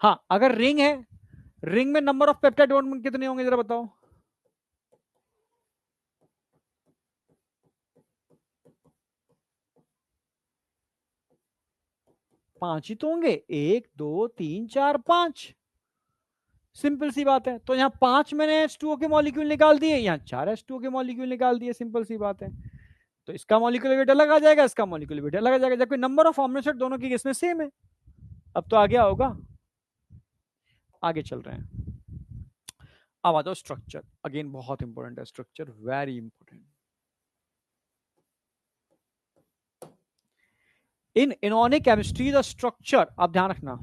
हाँ, अगर रिंग है, रिंग में नंबर ऑफ पेप्टाइड बॉन्ड कितने होंगे, जरा बताओ। 5 ही तो होंगे, 1 2 3 4 5, सिंपल सी बात है। तो यहाँ 5 मैंने H2O के मॉलिक्यूल निकाल दिए, यहाँ 4 H2O के मॉलिक्यूल निकाल दिए, सिंपल सी बात है। तो इसका मॉलिक्यूलर वेट अलग आ जाएगा, इसका मॉलिक्यूलर वेट अलग आ जाएगा, जबकि नंबर ऑफ अमीनो एसिड दोनों की इसमें सेम है। अब तो आ गया होगा, आगे चल रहे हैं। अब आ जाओ स्ट्रक्चर, अगेन बहुत इंपॉर्टेंट है structure, very important. In inorganic chemistry the structure, आप ध्यान रखना,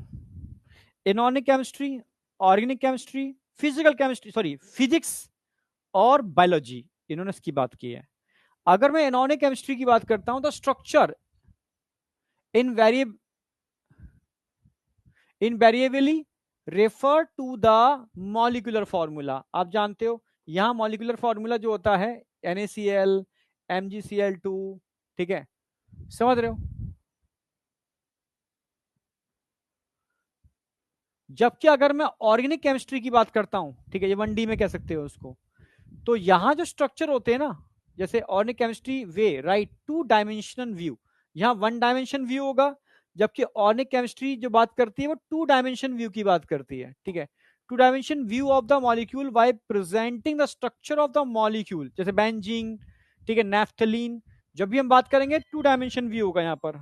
inorganic chemistry, organic chemistry, physical chemistry, sorry physics और बायोलॉजी, इन्होंने इसकी बात की है। अगर मैं इनऑर्गेनिक केमिस्ट्री की बात करता हूं तो structure invariably refer to the molecular formula. आप जानते हो यहां मॉलिक्यूलर फॉर्मूला जो होता है NaCl, MgCl2, ठीक है, समझ रहे हो। जबकि अगर मैं ऑर्गेनिक केमिस्ट्री की बात करता हूं, ठीक है, ये 1D में कह सकते हो उसको, तो यहां जो स्ट्रक्चर होते हैं ना, जैसे organic chemistry way right 2 dimensional view, यहाँ 1 डायमेंशन व्यू होगा, जबकि ऑर्गेनिक केमिस्ट्री जो बात करती है वो 2 डायमेंशन व्यू की बात करती है, ठीक है। 2 dimension view of the molecule by presenting the structure of the molecule, जैसे बेंजीन, ठीक है, नेफ्थलीन, जब भी हम बात करेंगे 2 डायमेंशन व्यू होगा यहाँ पर।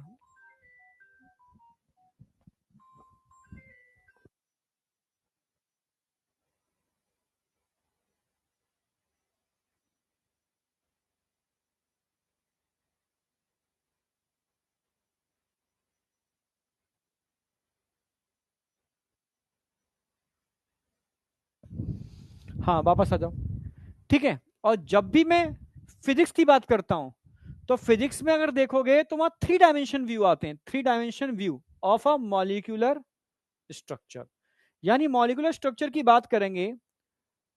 हाँ वापस आ जाओ, ठीक है। और जब भी मैं फिजिक्स की बात करता हूं, तो फिजिक्स में अगर देखोगे तो वहां 3 डायमेंशन व्यू आते हैं, 3 dimension view of a molecular structure. यानी मॉलिक्यूलर स्ट्रक्चर की बात करेंगे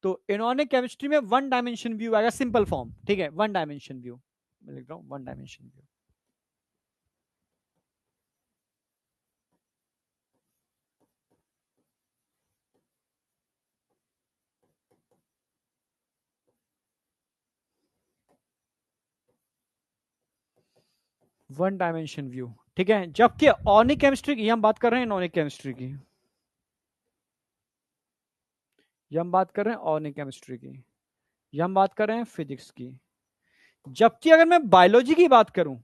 तो इनऑर्गेनिक केमिस्ट्री में 1 डायमेंशन व्यू आएगा, सिंपल फॉर्म, ठीक है, 1 डायमेंशन व्यू, मैं लिख रहा हूं 1 डायमेंशन व्यू। 1 डायमेंशन व्यू, ठीक है। जबकि ऑर्गेनिक केमिस्ट्री की हम बात कर रहे हैं, इनऑर्गेनिक केमिस्ट्री की, ये हम बात कर रहे हैं ऑर्गेनिक केमिस्ट्री की, ये हम बात कर रहे हैं फिजिक्स की। जबकि अगर मैं बायोलॉजी की बात करूं,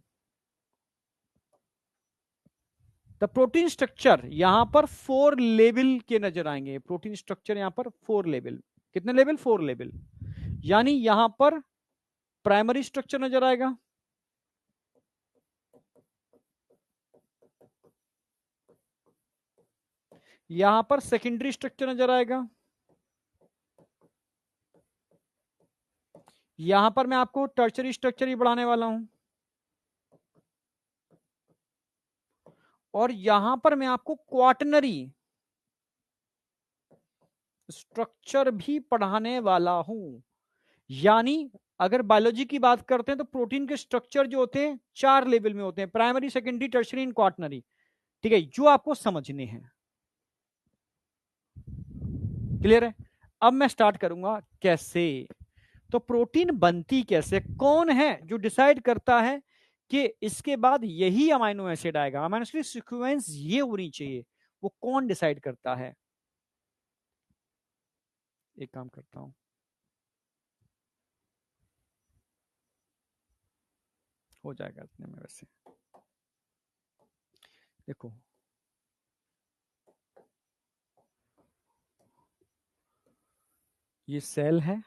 द प्रोटीन स्ट्रक्चर यहां पर 4 लेवल के नजर आएंगे, प्रोटीन स्ट्रक्चर यहां पर 4 लेवल, कितने लेवल, 4 लेवल। यानी यहां पर प्राइमरी स्ट्रक्चर नजर आएगा, यहां पर सेकेंडरी स्ट्रक्चर नजर आएगा, यहां पर मैं आपको टर्चरी स्ट्रक्चर ही बढ़ाने वाला हूं, और यहां पर मैं आपको क्वाटनरी स्ट्रक्चर भी पढ़ाने वाला हूं। यानी अगर बायोलॉजी की बात करते हैं तो प्रोटीन के स्ट्रक्चर जो होते हैं 4 लेवल में होते हैं, primary, secondary, tertiary and quaternary, ठीक है, जो आपको समझने हैं। क्लियर है? अब मैं स्टार्ट करूंगा कैसे। तो प्रोटीन बनती कैसे, कौन है जो डिसाइड करता है कि इसके बाद यही अमाइनो एसिड आएगा, अमाइनो एसिड सीक्वेंस ये होनी चाहिए, वो कौन डिसाइड करता है? एक काम करता हूं, हो जाएगा इतने में वैसे। देखो, ये सेल है,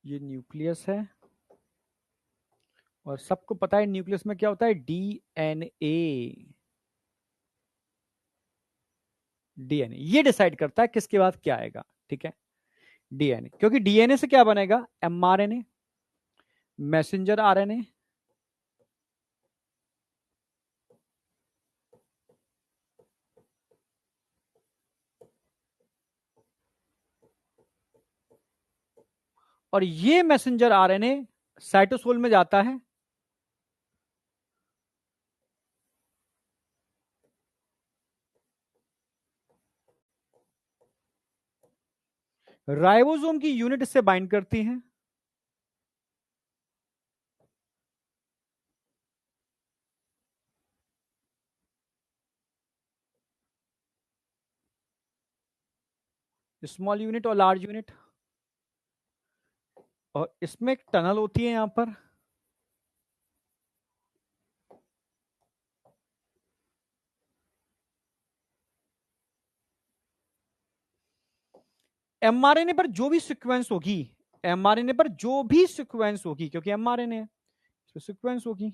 ये न्यूक्लियस है, और सबको पता है न्यूक्लियस में क्या होता है, डीएनए। डीएनए ये डिसाइड करता है किसके बाद क्या आएगा, ठीक है, डीएनए, क्योंकि डीएनए से क्या बनेगा, एमआरएनए, मैसेंजर आरएनए, और ये मैसेंजर आरएनए साइटोसोल में जाता है, राइबोसोम की यूनिट इससे बाइंड करती है, स्मॉल यूनिट और लार्ज यूनिट, और इसमें एक टनल होती है यहां पर, एमआरएनए पर जो भी सीक्वेंस होगी, एमआरएनए पर जो भी सीक्वेंस होगी, क्योंकि एमआरएनए है तो सीक्वेंस होगी,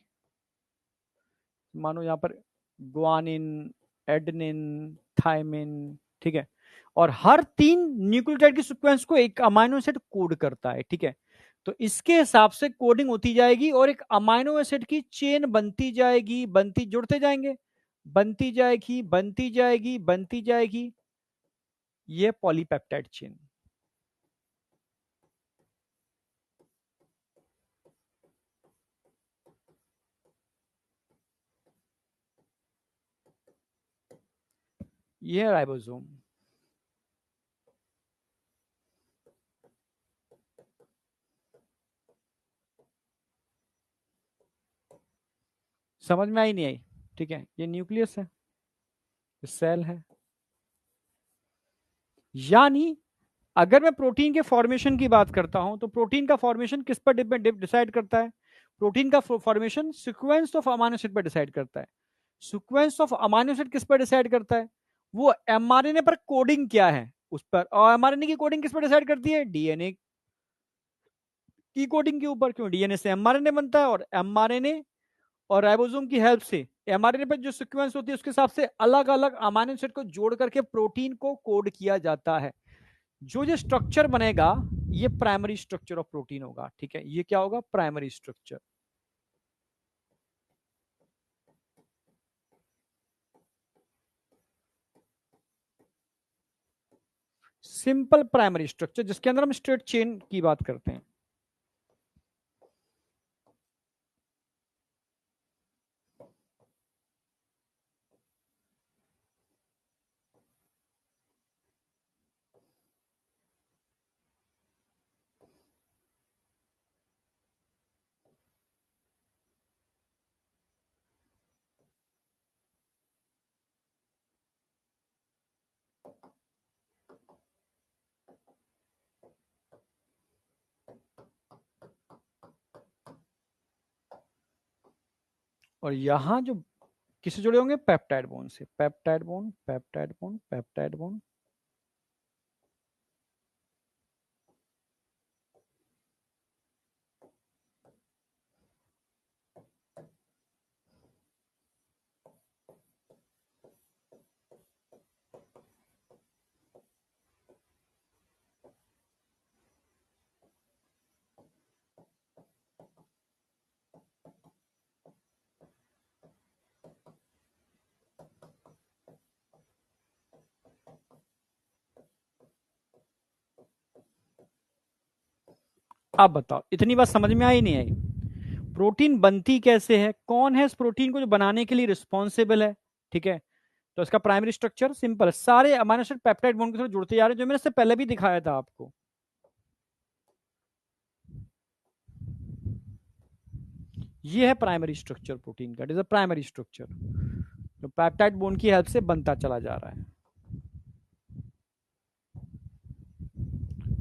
मानो यहां पर ग्वानिन, एडनिन, थायमिन, ठीक है, और हर 3 न्यूक्लियोटाइड की सीक्वेंस को एक अमाइनो एसिड कोड करता है, ठीक है। तो इसके हिसाब से कोडिंग होती जाएगी और एक अमाइनो एसिड की चेन बनती जाएगी, बनती, जुड़ते जाएंगे, बनती जाएगी, बनती जाएगी, बनती जाएगी, ये पॉलीपेप्टाइड चेन। ये है राइबोसोम। समझ में आई नहीं आई? ठीक है, ये न्यूक्लियस है, ये सेल है। यानी अगर मैं प्रोटीन के फॉर्मेशन की बात करता हूं तो प्रोटीन का फॉर्मेशन किस पर डिसाइड करता है? प्रोटीन का formation sequence of amino acid पर डिसाइड करता है। सीक्वेंस ऑफ अमीनो एसिड किस पर डिसाइड करता है? वो एमआरएनए पर कोडिंग क्या है उस पर। और एमआरएनए की कोडिंग किस पर डिसाइड करती है? डीएनए की कोडिंग के ऊपर। क्यों? डीएनए से एमआरएनए बनता है, और एमआरएनए और राइबोसोम की हेल्प से एमआरएनए पर जो सीक्वेंस होती है उसके हिसाब से अलग अलग अमीनो एसिड को जोड़ करके प्रोटीन को कोड किया जाता है। जो ये स्ट्रक्चर बनेगा ये प्राइमरी स्ट्रक्चर ऑफ प्रोटीन होगा। ठीक है, ये क्या होगा? Primary structure. Simple primary structure जिसके अंदर हम स्ट्रेट चेन की बात करते हैं। और यहां जो किससे जुड़े होंगे? पेप्टाइड बोन से। Peptide bond, peptide bond, peptide bond. अब बताओ, इतनी बात समझ में आई नहीं आई? प्रोटीन बनती कैसे है, कौन है इस प्रोटीन को जो बनाने के लिए रिस्पॉन्सिबल है? ठीक है, तो इसका प्राइमरी स्ट्रक्चर सिंपल है। सारे अमीनो एसिड पेप्टाइड बॉन्ड के साथ जुड़ते जा रहे हैं, जो मैंने इससे पहले भी दिखाया था आपको। ये है प्राइमरी स्ट्रक्चर प्रोटीन का। It is a primary structure जो पेप्टाइड बॉन्ड की हेल्प से बनता चला जा रहा है।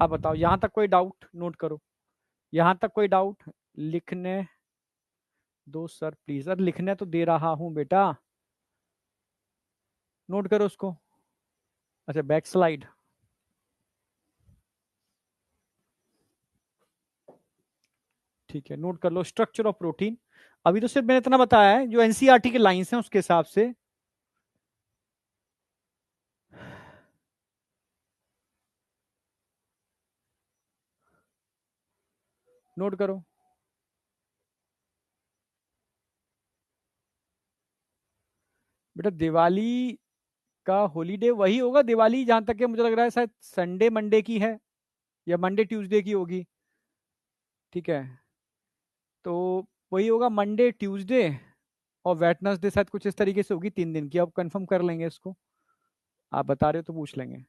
अब बताओ, यहां तक कोई डाउट? नोट करो, यहां तक कोई डाउट? लिखने दो सर प्लीज। अरे लिखने तो दे रहा हूं बेटा, नोट करो उसको। अच्छा, बैक स्लाइड। ठीक है, नोट कर लो स्ट्रक्चर ऑफ प्रोटीन। अभी तो सिर्फ मैंने इतना बताया है जो एनसीईआरटी के लाइंस हैं उसके हिसाब से। नोट करो बेटा, दिवाली का हॉलीडे वही होगा। दिवाली जहां तक है मुझे लग रहा है शायद संडे मंडे की है, या मंडे ट्यूसडे की होगी। ठीक है, तो वही होगा मंडे ट्यूसडे, और वेटनसडे शायद कुछ इस तरीके से होगी, 3 दिन की। अब कंफर्म कर लेंगे इसको, आप बता रहे हो तो पूछ लेंगे।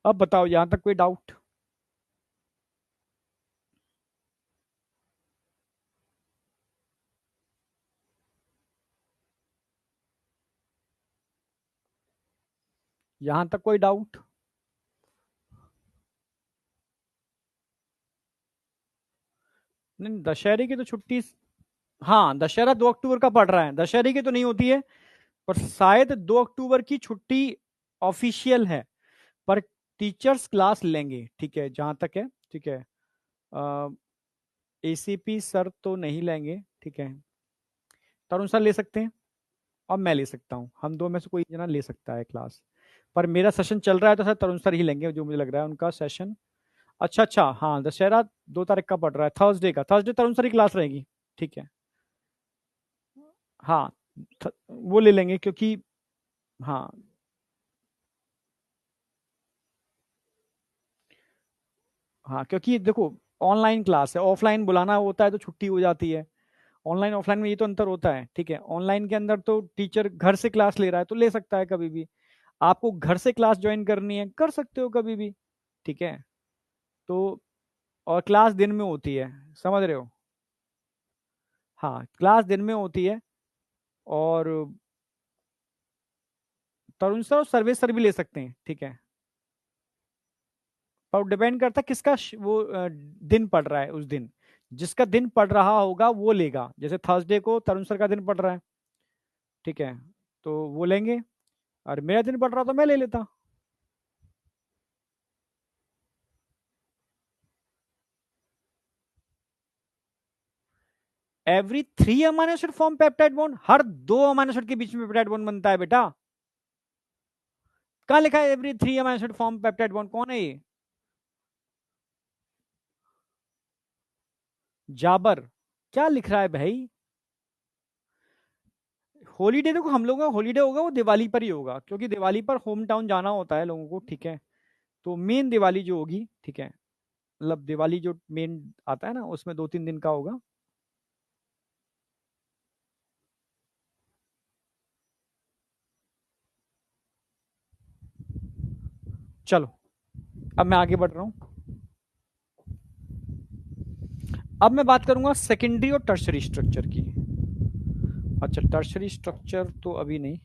अब बताओ, यहां तक कोई डाउट? यहां तक कोई डाउट? नहीं, दशहरे की तो छुट्टी। हाँ, दशहरा 2 अक्टूबर का पड़ रहा है, दशहरे की तो नहीं होती है। पर शायद 2 अक्टूबर की छुट्टी ऑफिशियल है, पर टीचर्स क्लास लेंगे। ठीक है, जहां तक है। ठीक है, एसीपी सर तो नहीं लेंगे। ठीक है, तरुण सर ले सकते हैं, और मैं ले सकता हूँ। हम दो में से कोई जना ले सकता है क्लास। पर मेरा सेशन चल रहा है तो सर तरुण सर ही लेंगे, जो मुझे लग रहा है उनका सेशन अच्छा अच्छा, हाँ दशहरा 2 तारीख का पड़ रहा है, थर्सडे का, थर्सडे तरुण सर की क्लास रहेगी। ठीक है। हाँ, वो ले लेंगे क्योंकि, हाँ हाँ, क्योंकि देखो ऑनलाइन क्लास है, ऑफलाइन बुलाना होता है तो छुट्टी हो जाती है। ऑनलाइन ऑफलाइन में ये तो अंतर होता है। ठीक है, ऑनलाइन के अंदर तो टीचर घर से क्लास ले रहा है तो ले सकता है कभी भी। आपको घर से क्लास ज्वाइन करनी है, कर सकते हो कभी भी। ठीक है। तो और क्लास दिन में होती है, समझ रहे हो। हाँ, क्लास दिन में होती है। और तरुण सर और सर्वेश सर भी ले सकते हैं। ठीक है। पर डिपेंड करता है किसका वो दिन पड़ रहा है उस दिन। जिसका दिन पड़ रहा होगा वो लेगा, जैसे थर्सडे को तरुण सर का दिन पड़ रहा है। ठीक है, तो वो लेंगे। और मेरा दिन पड़ रहा तो मैं ले लेता। Every 3 amino acid form peptide bond, हर 2 अमाइनो एसिड के बीच में पेप्टाइड बॉन्ड बनता है बेटा। कहाँ लिखा है every 3 amino acid form peptide bond, कौन है ये? जाबर, क्या लिख रहा है भाई? हॉलीडे, देखो हम लोगों का हॉलीडे होगा वो दिवाली पर ही होगा, क्योंकि दिवाली पर होम टाउन जाना होता है लोगों को। ठीक है, तो मेन दिवाली जो होगी, ठीक है, मतलब दिवाली जो मेन आता है ना, उसमें 2-3 दिन का होगा। चलो, अब मैं आगे बढ़ रहा हूँ। अब मैं बात करूंगा सेकेंडरी और टर्शरी स्ट्रक्चर की। अच्छा, टर्शरी स्ट्रक्चर तो अभी नहीं।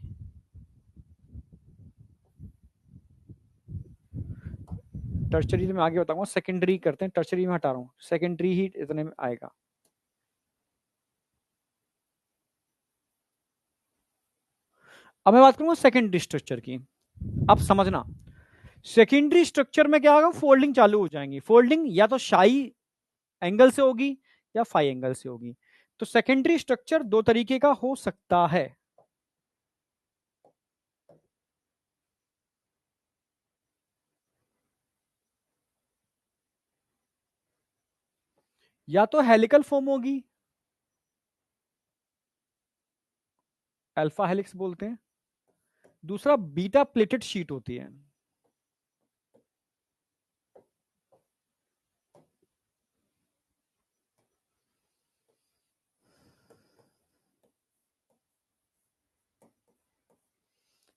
टर्शरी में आगे बताऊंगा, सेकेंडरी करते हैं, टर्शरी में हटा रहा हूँ, सेकेंडरी ही इतने में आएगा। अब मैं बात करूंगा सेकेंडरी स्ट्रक्चर की। अब समझना, सेकेंडरी स्ट्रक्चर में क्या होगा, फोल्डिंग चालू हो जाएंगी। फोल्डिंग या तो शाई एंगल से होगी या फाई एंगल से होगी। तो सेकेंडरी स्ट्रक्चर 2 तरीके का हो सकता है। या तो हेलिकल फॉर्म होगी, अल्फा हेलिक्स बोलते हैं। दूसरा बीटा प्लेटेड शीट होती है।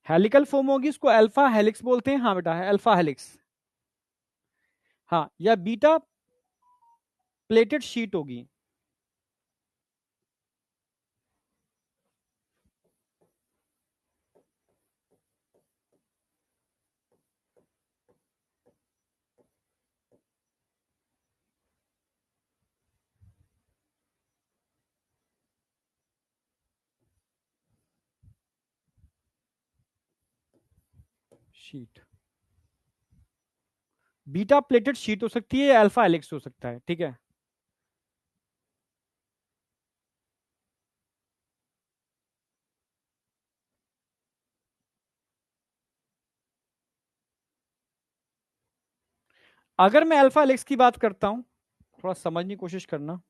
हेलिकल फॉर्म होगी, इसको अल्फा हेलिक्स बोलते हैं। हाँ बेटा, है अल्फा हेलिक्स। हाँ, या बीटा प्लेटेड शीट होगी। शीट, बीटा प्लेटेड शीट हो सकती है या अल्फा हेलिक्स हो सकता है। ठीक है। अगर मैं अल्फा हेलिक्स की बात करता हूं, थोड़ा समझने की कोशिश करना।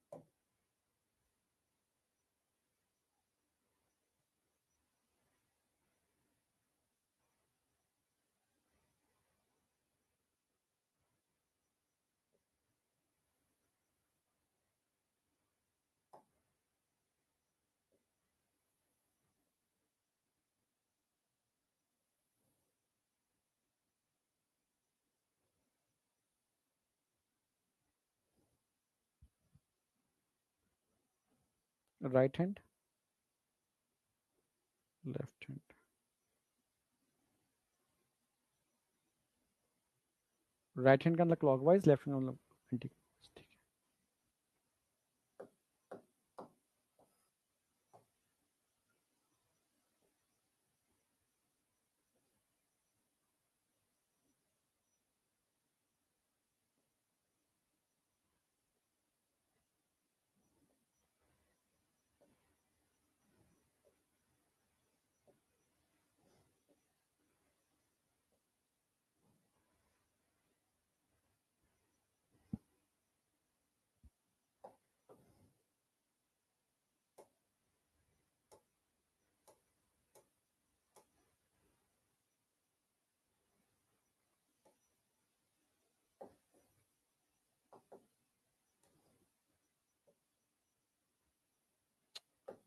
Right hand, left hand, right hand का मतलब क्लॉकवाइज, लेफ्ट हैंड का मतलब एंटी। ठीक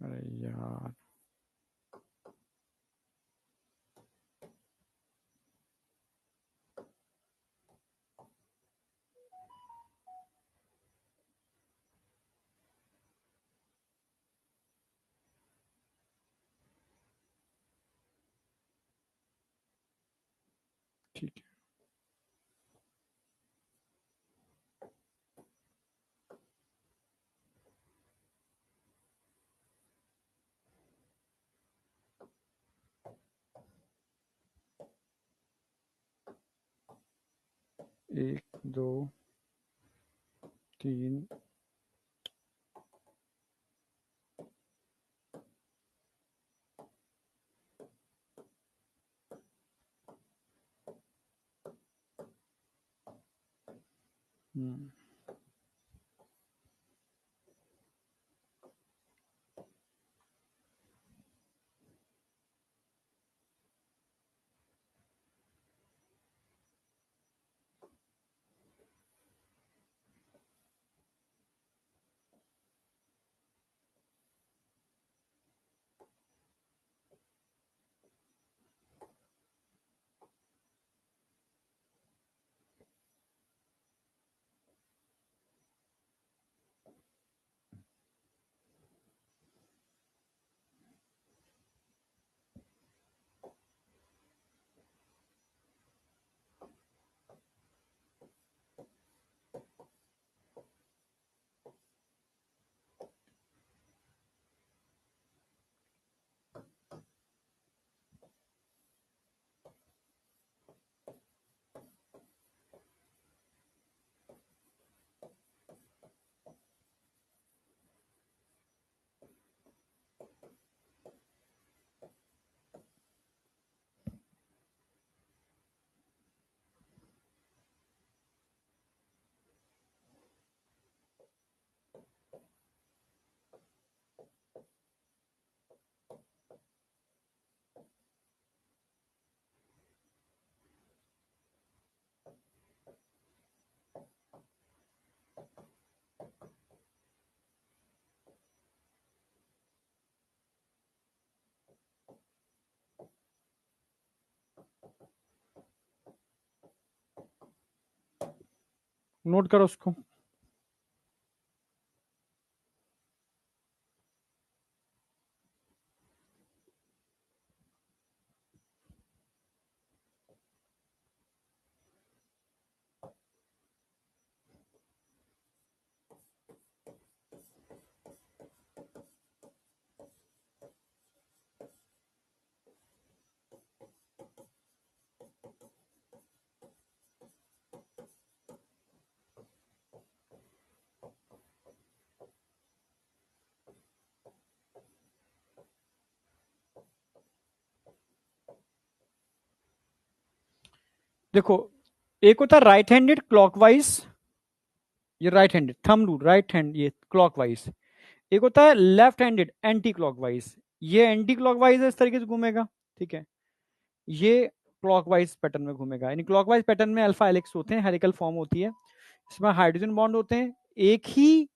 अरे यार, ठीक है। एक, दो, तीन, नोट करो उसको। देखो, एक होता है राइट हैंडेड क्लॉकवाइज, ये right handed thumb rule, right hand ये क्लॉकवाइज। एक होता है लेफ्ट हैंडेड एंटी क्लॉकवाइज, ये एंटी क्लॉकवाइज इस तरीके से घूमेगा, ठीक है। ये क्लॉकवाइज पैटर्न में घूमेगा, यानी क्लॉकवाइज पैटर्न में अल्फा हेलिक्स होते हैं, हेलिकल फॉर्म होती है, इसमें हाइड्रोजन बॉन्ड होते हैं एक ही,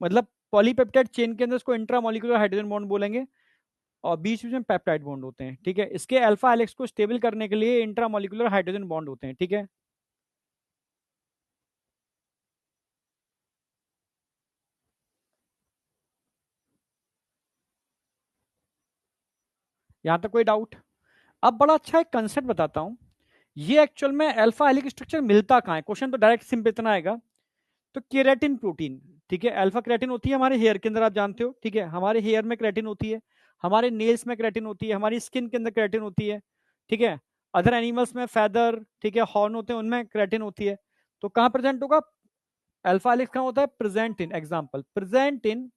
मतलब पॉलीपेप्टाइड चेन के अंदर इसको इंट्रामोलिकुलर हाइड्रोजन बॉन्ड बोलेंगे, और बीच बीच में पेप्टाइड बॉन्ड होते हैं, ठीक है। इसके अल्फा हेलिक्स को स्टेबल करने के लिए इंट्रामोलिकुलर हाइड्रोजन बॉन्ड होते हैं, ठीक है। यहां तक कोई डाउट? अब बड़ा अच्छा एक कंसेप्ट बताता हूं, ये एक्चुअल में अल्फा हेलिक स्ट्रक्चर मिलता कहां है, क्वेश्चन तो डायरेक्ट सिंपल इतना आएगा। तो केराटिन प्रोटीन, ठीक है, अल्फा केराटिन होती है हमारे हेयर के अंदर, आप जानते हो, ठीक है, हमारे हेयर में केराटिन होती है, हमारे नेल्स में केराटिन होती है, हमारी स्किन के अंदर केराटिन होती है, ठीक है। अदर एनिमल्स में फेदर, ठीक है, हॉर्न होते हैं, उनमें केराटिन होती है। तो कहां प्रेजेंट होगा अल्फा हेलिक्स, कहां होता है, present in, example present in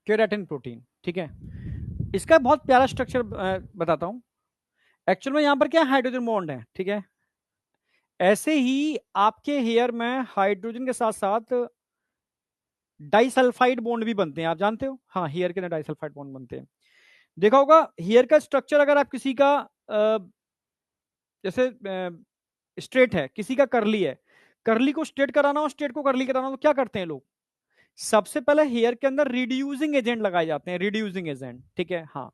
keratin protein, ठीक है। इसका बहुत प्यारा स्ट्रक्चर बताता हूं। एक्चुअल में यहां पर क्या हाइड्रोजन बॉन्ड है, ठीक है। ऐसे ही आपके हेयर में हाइड्रोजन के साथ साथ डाइसल्फाइड बॉन्ड भी बनते हैं, आप जानते हो, हाँ, हेयर के अंदर डाइसल्फाइड बॉन्ड बनते हैं। देखा होगा हेयर का स्ट्रक्चर, अगर आप किसी का जैसे स्ट्रेट है, किसी का करली है, करली को स्ट्रेट कराना हो, स्ट्रेट को करली कराना हो, तो क्या करते हैं लोग? सबसे पहले हेयर के अंदर रिड्यूसिंग एजेंट लगाए जाते हैं, रिड्यूसिंग एजेंट, ठीक है, हाँ,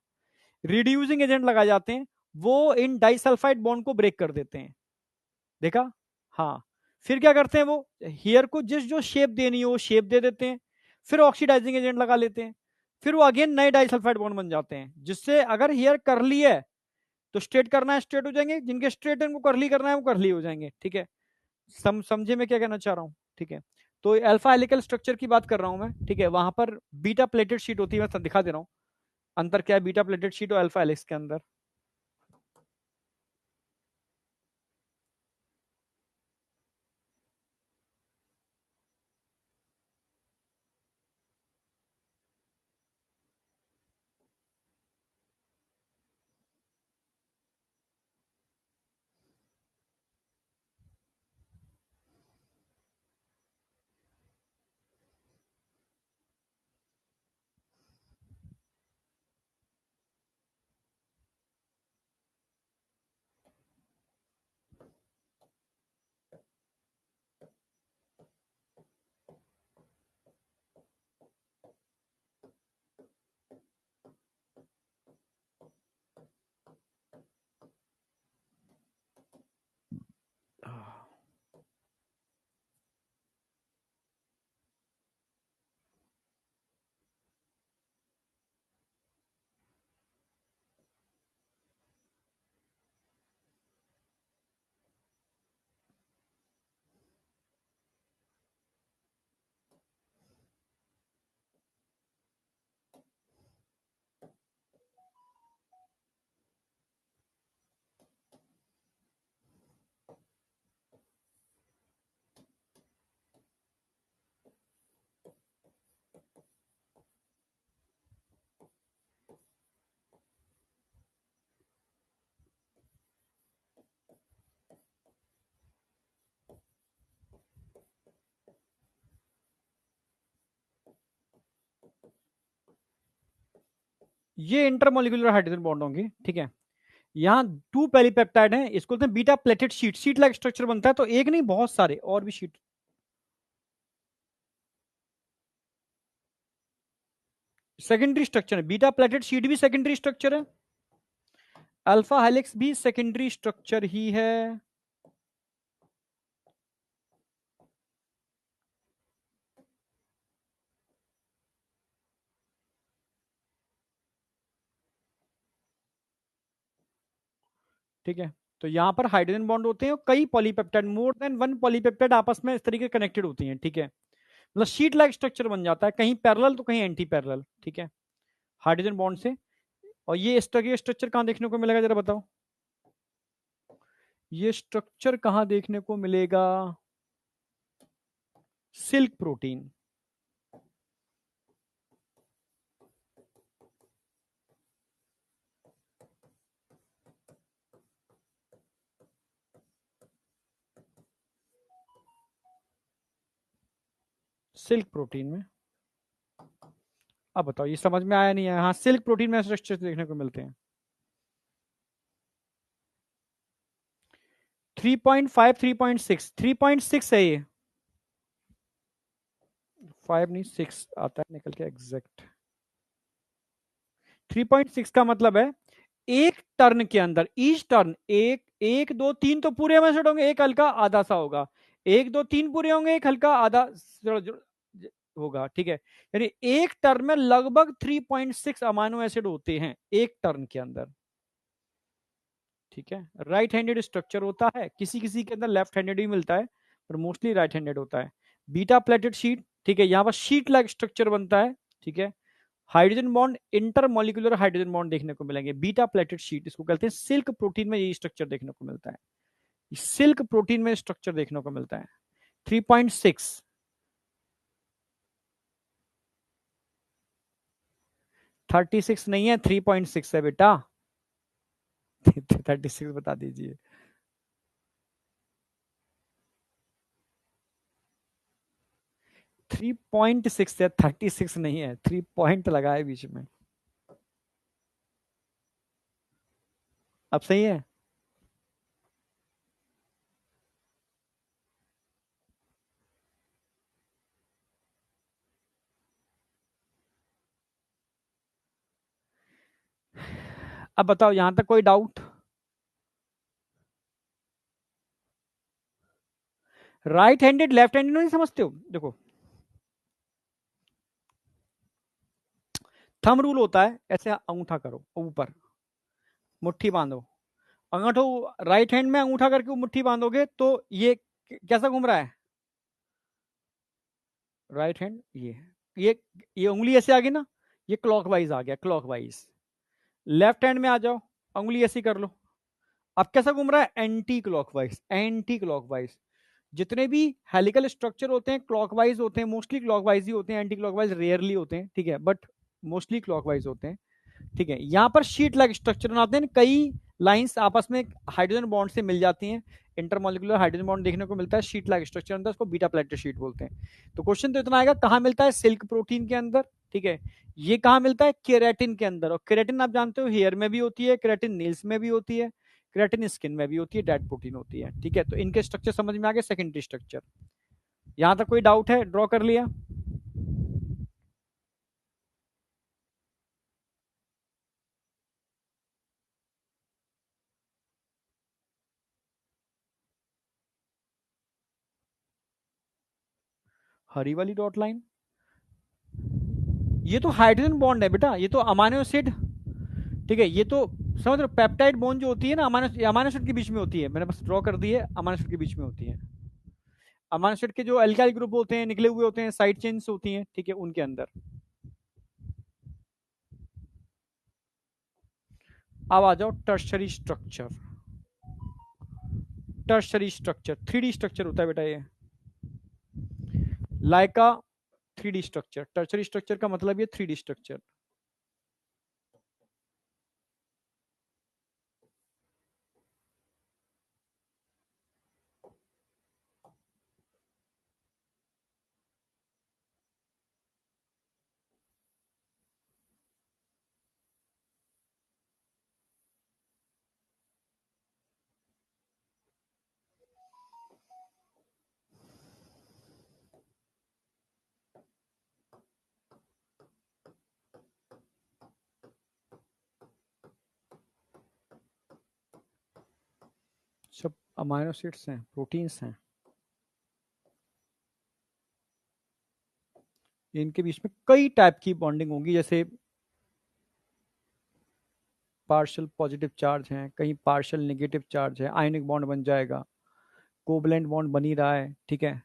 रिड्यूसिंग एजेंट लगाए जाते हैं, वो इन डाइसल्फाइड बॉन्ड को ब्रेक कर देते हैं। देखा? हाँ। फिर क्या करते हैं, वो हेयर को जिस जो शेप देनी हो वो शेप दे देते हैं, फिर ऑक्सीडाइजिंग एजेंट लगा लेते हैं, फिर वो अगेन नए डाइसल्फाइड बॉन्ड बन जाते हैं, जिससे अगर हेयर करली है तो स्ट्रेट करना है स्ट्रेट हो जाएंगे, जिनके स्ट्रेट है उनको करली करना है वो करली हो जाएंगे, ठीक है। समझे मैं क्या कहना चाह रहा हूँ? ठीक है। तो अल्फा हेलिकल स्ट्रक्चर की बात कर रहा हूं मैं, ठीक है, वहां पर बीटा प्लेटेड शीट होती है, मैं दिखा दे रहा हूँ अंतर क्या है बीटा प्लेटेड शीट और अल्फा हेलिक्स के अंदर। ये इंटरमोलिकुलर हाइड्रोजन बॉन्ड होंगे, ठीक है। यहाँ टू पेलीपेप्टाइड हैं, इसको बोलते हैं beta pleated sheet, sheet like structure बनता है, तो एक नहीं बहुत सारे और भी शीट। सेकेंडरी स्ट्रक्चर है, बीटा प्लेटेड शीट भी सेकेंडरी स्ट्रक्चर है, अल्फा हेलिक्स भी सेकेंडरी स्ट्रक्चर ही है। ठीक है। तो यहां पर हाइड्रोजन बॉन्ड होते हैं और कई polypeptide, more than one polypeptide आपस में इस तरीके कनेक्टेड होती हैं, ठीक है। मतलब शीट लाइक स्ट्रक्चर बन जाता है, कहीं पैरेलल तो कहीं एंटी पैरेलल, ठीक है, हाइड्रोजन बॉन्ड से। और ये स्ट्रक्चर कहां देखने को मिलेगा जरा बताओ? ये स्ट्रक्चर कहां देखने को मिलेगा? Silk protein. सिल्क प्रोटीन में। अब बताओ ये समझ में आया नहीं है? हाँ, सिल्क प्रोटीन में स्ट्रक्चर देखने को मिलते हैं। 3.5 3.6 3.6 है ये, 5 नहीं 6 आता है निकल के एग्जैक्ट। 3.6 का मतलब है एक टर्न के अंदर, ईच टर्न, एक एक दो तीन तो पूरे एमिनो होंगे, एक हल्का आधा सा होगा, एक दो तीन पूरे होंगे, एक हल्का आधा होगा, ठीक है। यानी एक टर्न में लगभग 3.6 अमाइनो एसिड होते हैं एक टर्न के अंदर, ठीक है। राइट हैंडेड स्ट्रक्चर होता है, किसी किसी के अंदर लेफ्ट हैंडेड भी मिलता है, पर मोस्टली राइट हैंडेड होता है। बीटा प्लेटेड शीट, ठीक है, यहाँ पर शीट लाइक स्ट्रक्चर बनता है, ठीक है। Hydrogen bond, intermolecular hydrogen bond देखने को मिलेंगे, बीटा प्लेटेड शीट इसको कहते हैं। सिल्क प्रोटीन में ये स्ट्रक्चर देखने को मिलता है, सिल्क प्रोटीन में स्ट्रक्चर देखने को मिलता है। 3.6, 36 नहीं है, 3.6 है बेटा। 36 बता दीजिए। 3.6 है, 36 नहीं है, 3 पॉइंट लगा है बीच में। अब सही है। अब बताओ यहां तक कोई doubt? Right handed left handed नहीं समझते हो? देखो, थंब रूल होता है, ऐसे अंगूठा करो ऊपर, मुट्ठी बांधो। अंगूठा राइट हैंड में अंगूठा करके मुट्ठी बांधोगे तो ये कैसा घूम रहा है? राइट हैंड ये ये उंगली ऐसे आ गई ना, ये क्लॉकवाइज आ गया, क्लॉकवाइज। लेफ्ट हैंड में आ जाओ, उंगली ऐसी कर लो, अब कैसा घूम रहा है? Anti clockwise, anti clockwise. जितने भी हेलिकल स्ट्रक्चर होते हैं क्लॉकवाइज होते हैं, मोस्टली क्लॉकवाइज ही होते हैं, एंटी क्लॉकवाइज रेयरली होते हैं, ठीक है, बट मोस्टली क्लॉकवाइज होते हैं। ठीक है, यहाँ पर शीट लाइक स्ट्रक्चर बनाते हैं, कई लाइंस आपस में हाइड्रोजन बॉन्ड से मिल जाती हैं, इंटरमोलिकुलर हाइड्रोजन बॉन्ड देखने को मिलता है, शीट लाइक स्ट्रक्चर अंदर, उसको बीटा प्लेटेड शीट बोलते हैं। तो क्वेश्चन तो इतना आएगा, कहाँ मिलता है? सिल्क प्रोटीन के अंदर। ठीक है, ये कहाँ मिलता है? केराटिन के अंदर। और केराटिन आप जानते हो हेयर में भी होती है, केराटिन नील्स में भी होती है, केराटिन स्किन में भी होती है, डेड प्रोटीन होती है। ठीक है, तो इनके स्ट्रक्चर समझ में आ गए, सेकेंडरी स्ट्रक्चर। यहां तक कोई डाउट है? ड्रॉ कर लिया? हरी वाली डॉट लाइन, ये तो हाइड्रोजन बॉन्ड है बेटा, ये तो अमाइनो एसिड। ठीक है, ये तो समझ रहे हो, पेप्टाइड बॉन्ड जो होती है ना, अमाइनो अमाइनो एसिड के बीच में होती है, मैंने बस ड्रॉ कर दी है, अमाइनो एसिड के बीच में होती है। अमाइनो एसिड के जो एल्काइल ग्रुप होते हैं, निकले हुए होते हैं, साइड चेन्स होती हैं, ठीक है, उनके अंदर। अब आ जाओ tertiary structure. Tertiary structure 3D structure होता है बेटा ये, लाइका 3D स्ट्रक्चर। टर्शरी स्ट्रक्चर का मतलब ये 3D स्ट्रक्चर। सब अमाइनो एसिड्स हैं, प्रोटीन्स हैं, इनके बीच में कई टाइप की बॉन्डिंग होगी, जैसे पार्शियल पॉजिटिव चार्ज है, कहीं पार्शियल नेगेटिव चार्ज है, आयनिक बॉन्ड बन जाएगा, कोवलेंट बॉन्ड बन ही रहा है। ठीक है,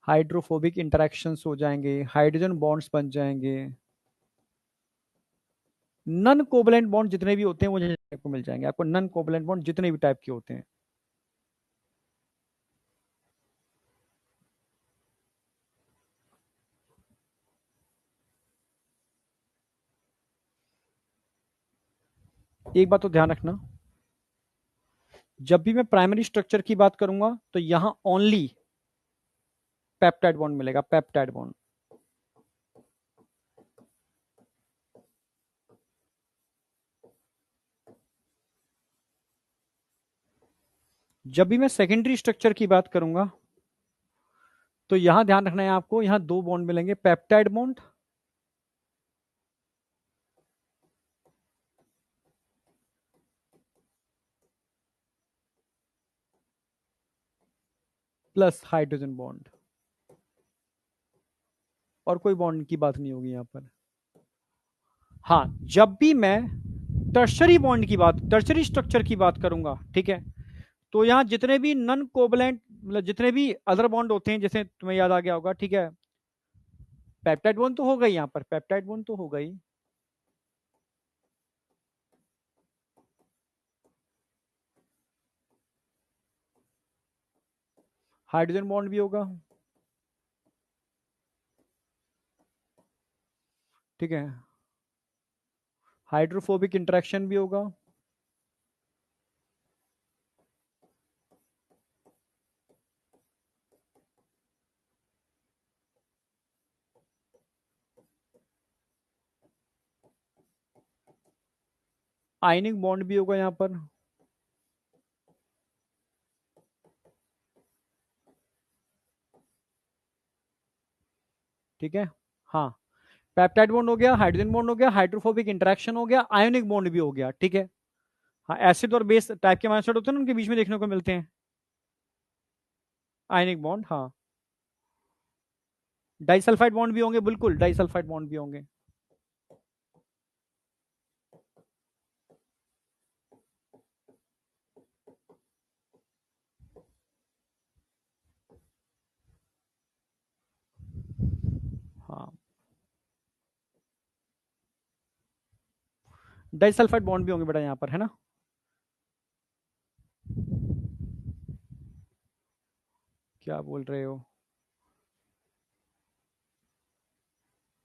हाइड्रोफोबिक इंटरेक्शंस हो जाएंगे, हाइड्रोजन बॉन्ड्स बन जाएंगे, नन कोवलेंट बॉन्ड जितने भी होते हैं वो आपको मिल जाएंगे, आपको नन कोवलेंट बॉन्ड जितने भी टाइप के होते हैं। एक बात तो ध्यान रखना, जब भी मैं प्राइमरी स्ट्रक्चर की बात करूंगा तो यहां ओनली पेप्टाइड बॉन्ड मिलेगा, पेप्टाइड बॉन्ड। जब भी मैं सेकेंडरी स्ट्रक्चर की बात करूंगा तो यहां ध्यान रखना है आपको, यहां दो बॉन्ड मिलेंगे, peptide bond plus hydrogen bond, और कोई बॉन्ड की बात नहीं होगी यहां पर। हाँ, जब भी मैं टर्शरी बॉन्ड की बात, टर्शरी स्ट्रक्चर की बात करूंगा, ठीक है, तो यहां जितने भी नन कोवलेंट, मतलब जितने भी अदर बॉन्ड होते हैं, जैसे तुम्हें याद आ गया होगा, ठीक है, पेप्टाइड बॉन्ड तो हो गई, यहां पर पेप्टाइड बॉन्ड तो हो गई, हाइड्रोजन बॉन्ड भी होगा। ठीक है, हाइड्रोफोबिक इंटरेक्शन भी होगा, आयनिक बॉन्ड भी होगा यहाँ पर, ठीक है। हाँ, पेप्टाइड बॉन्ड हो गया, हाइड्रोजन बॉन्ड हो गया, हाइड्रोफोबिक इंटरेक्शन हो गया, आयोनिक बॉन्ड भी हो गया। ठीक है। हाँ, एसिड और बेस टाइप के अमीनो एसिड होते हैं ना, उनके बीच में देखने को मिलते हैं आयनिक बॉन्ड। हाँ, डाइसल्फाइड बॉन्ड भी होंगे, बिल्कुल डाइसल्फाइड बॉन्ड भी होंगे। हाँ, डाइसल्फाइड बॉन्ड भी होंगे बेटा यहाँ पर, है ना। क्या बोल रहे हो?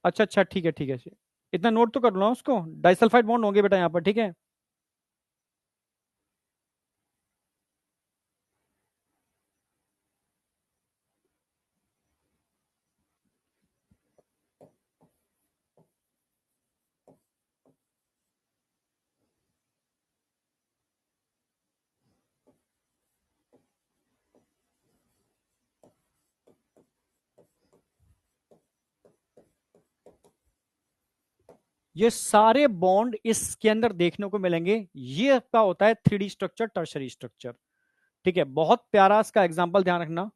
अच्छा अच्छा, ठीक है ठीक है। इतना नोट तो कर लो ना उसको, डाइसल्फाइड बॉन्ड होंगे बेटा यहाँ पर। ठीक है। ये सारे बॉन्ड इसके अंदर देखने को मिलेंगे। ये आपका होता है 3D स्ट्रक्चर, टर्शरी स्ट्रक्चर। ठीक है, बहुत प्यारा इसका एग्जांपल ध्यान रखना।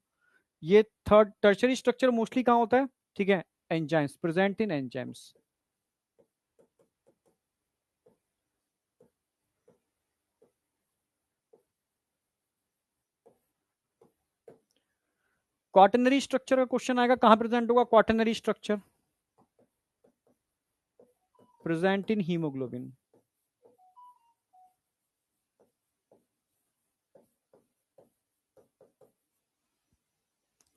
ये थर्ड टर्शरी स्ट्रक्चर मोस्टली कहां होता है? ठीक है, enzymes, present in enzymes. Quaternary structure का क्वेश्चन आएगा, कहां प्रेजेंट होगा quaternary structure? Present in haemoglobin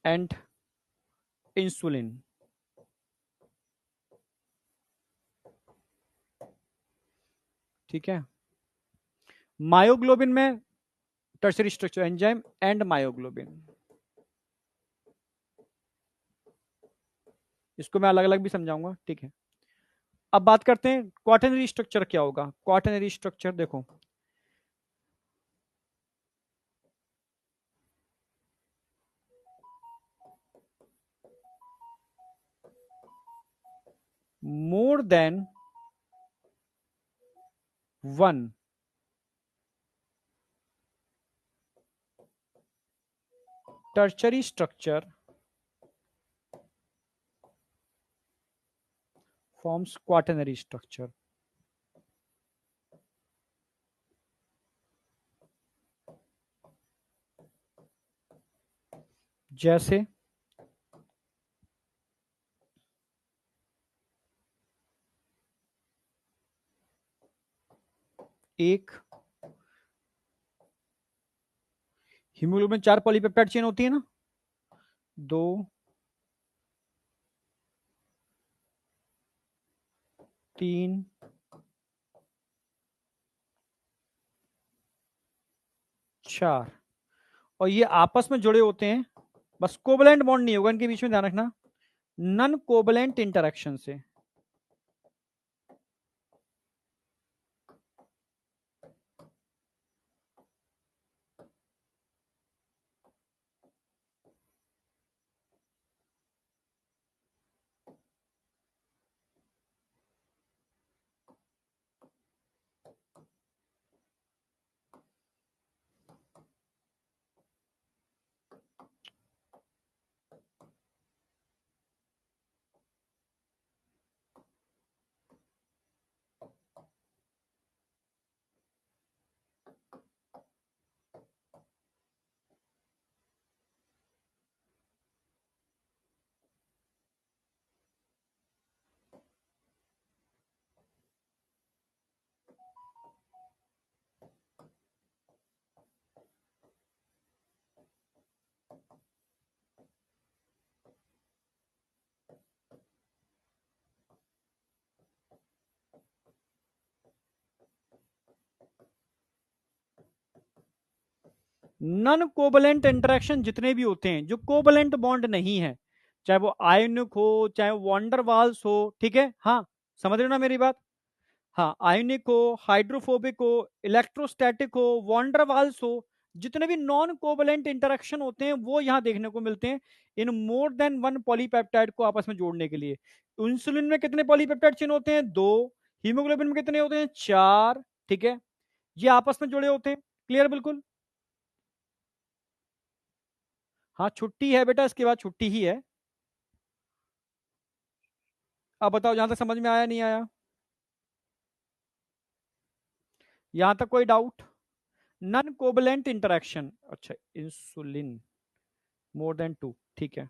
and insulin. ठीक है। मायोग्लोबिन में tertiary structure enzyme and myoglobin. इसको मैं अलग अलग भी समझाऊंगा। ठीक है। अब बात करते हैं क्वाटरनरी स्ट्रक्चर क्या होगा। क्वाटरनरी स्ट्रक्चर देखो, more than one tertiary structure forms quaternary structure। जैसे एक हीमोग्लोबिन में 4 पॉलीपेप्टाइड चेन होती है ना, 2, 3, 4, और ये आपस में जुड़े होते हैं। बस कोवलेंट बॉन्ड नहीं होगा इनके बीच में, ध्यान रखना, नन कोवलेंट इंटरेक्शन से। नन कोवलेंट इंटरेक्शन जितने भी होते हैं, जो कोवलेंट बॉन्ड नहीं है, चाहे वो आयोनिक हो, चाहे वॉन्डरवाल्स हो। ठीक है। हाँ, समझ रहे हो ना मेरी बात? हाँ, आयोनिक हो, हाइड्रोफोबिक हो, इलेक्ट्रोस्टैटिक हो, वॉन्डरवाल्स हो, जितने भी नॉन कोवलेंट इंटरेक्शन होते हैं वो यहां देखने को मिलते हैं इन मोर देन वन पॉलीपेप्टाइड को आपस में जोड़ने के लिए। इंसुलिन में कितने पॉलीपेप्टाइड चेन होते हैं? 2। हीमोग्लोबिन में कितने होते हैं? 4। ठीक है, ये आपस में जुड़े होते हैं। क्लियर बिल्कुल? हाँ छुट्टी है बेटा, इसके बाद छुट्टी ही है। अब बताओ यहां तक समझ में आया नहीं आया? यहां तक कोई डाउट? नॉन कोवलेंट इंटरेक्शन, अच्छा इंसुलिन मोर देन 2, ठीक है।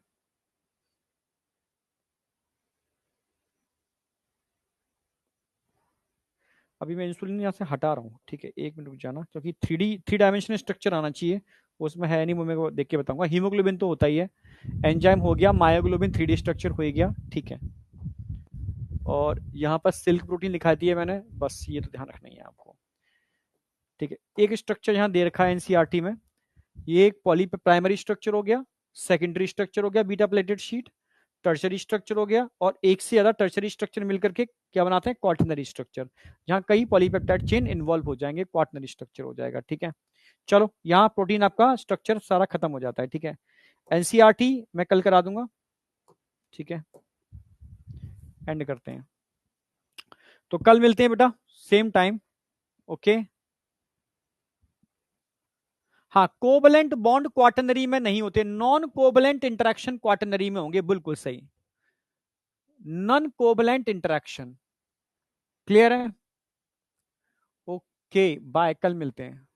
अभी मैं इंसुलिन यहाँ से हटा रहा हूँ, ठीक है, 1 मिनट रुक जाना, क्योंकि थ्री डायमेंशनल स्ट्रक्चर आना चाहिए, उसमें है नहीं, वो मेरे को देख के बताऊंगा। हीमोग्लोबिन तो होता ही है, एंजाइम हो गया, मायोग्लोबिन 3D स्ट्रक्चर हो गया, ठीक है। और यहाँ पर सिल्क प्रोटीन लिखा दिया मैंने, बस ये तो ध्यान रखना ही है आपको, ठीक है। एक स्ट्रक्चर यहाँ दे रखा है एनसीईआरटी में, ये एक पॉली प्राइमरी स्ट्रक्चर हो गया, सेकेंडरी स्ट्रक्चर हो गया beta pleated sheet, tertiary structure हो गया, और एक से ज्यादा टर्शरी स्ट्रक्चर मिलकर के क्या बनाते हैं? क्वाटरनरी स्ट्रक्चर, जहां कई पॉलीपेप्टाइड चेन इन्वॉल्व हो जाएंगे, क्वाटरनरी स्ट्रक्चर हो जाएगा, ठीक है। चलो यहाँ प्रोटीन आपका स्ट्रक्चर सारा खत्म हो जाता है, ठीक है। एनसीईआरटी मैं कल करा दूंगा, ठीक है। एंड करते हैं, तो कल मिलते हैं बेटा, सेम टाइम, ओके। हाँ, कोवलेंट बॉन्ड क्वाटरनरी में नहीं होते, नॉन कोवलेंट इंटरेक्शन क्वाटरनरी में होंगे, बिल्कुल सही, नॉन कोवलेंट इंटरेक्शन। क्लियर है? ओके बाय, कल मिलते हैं।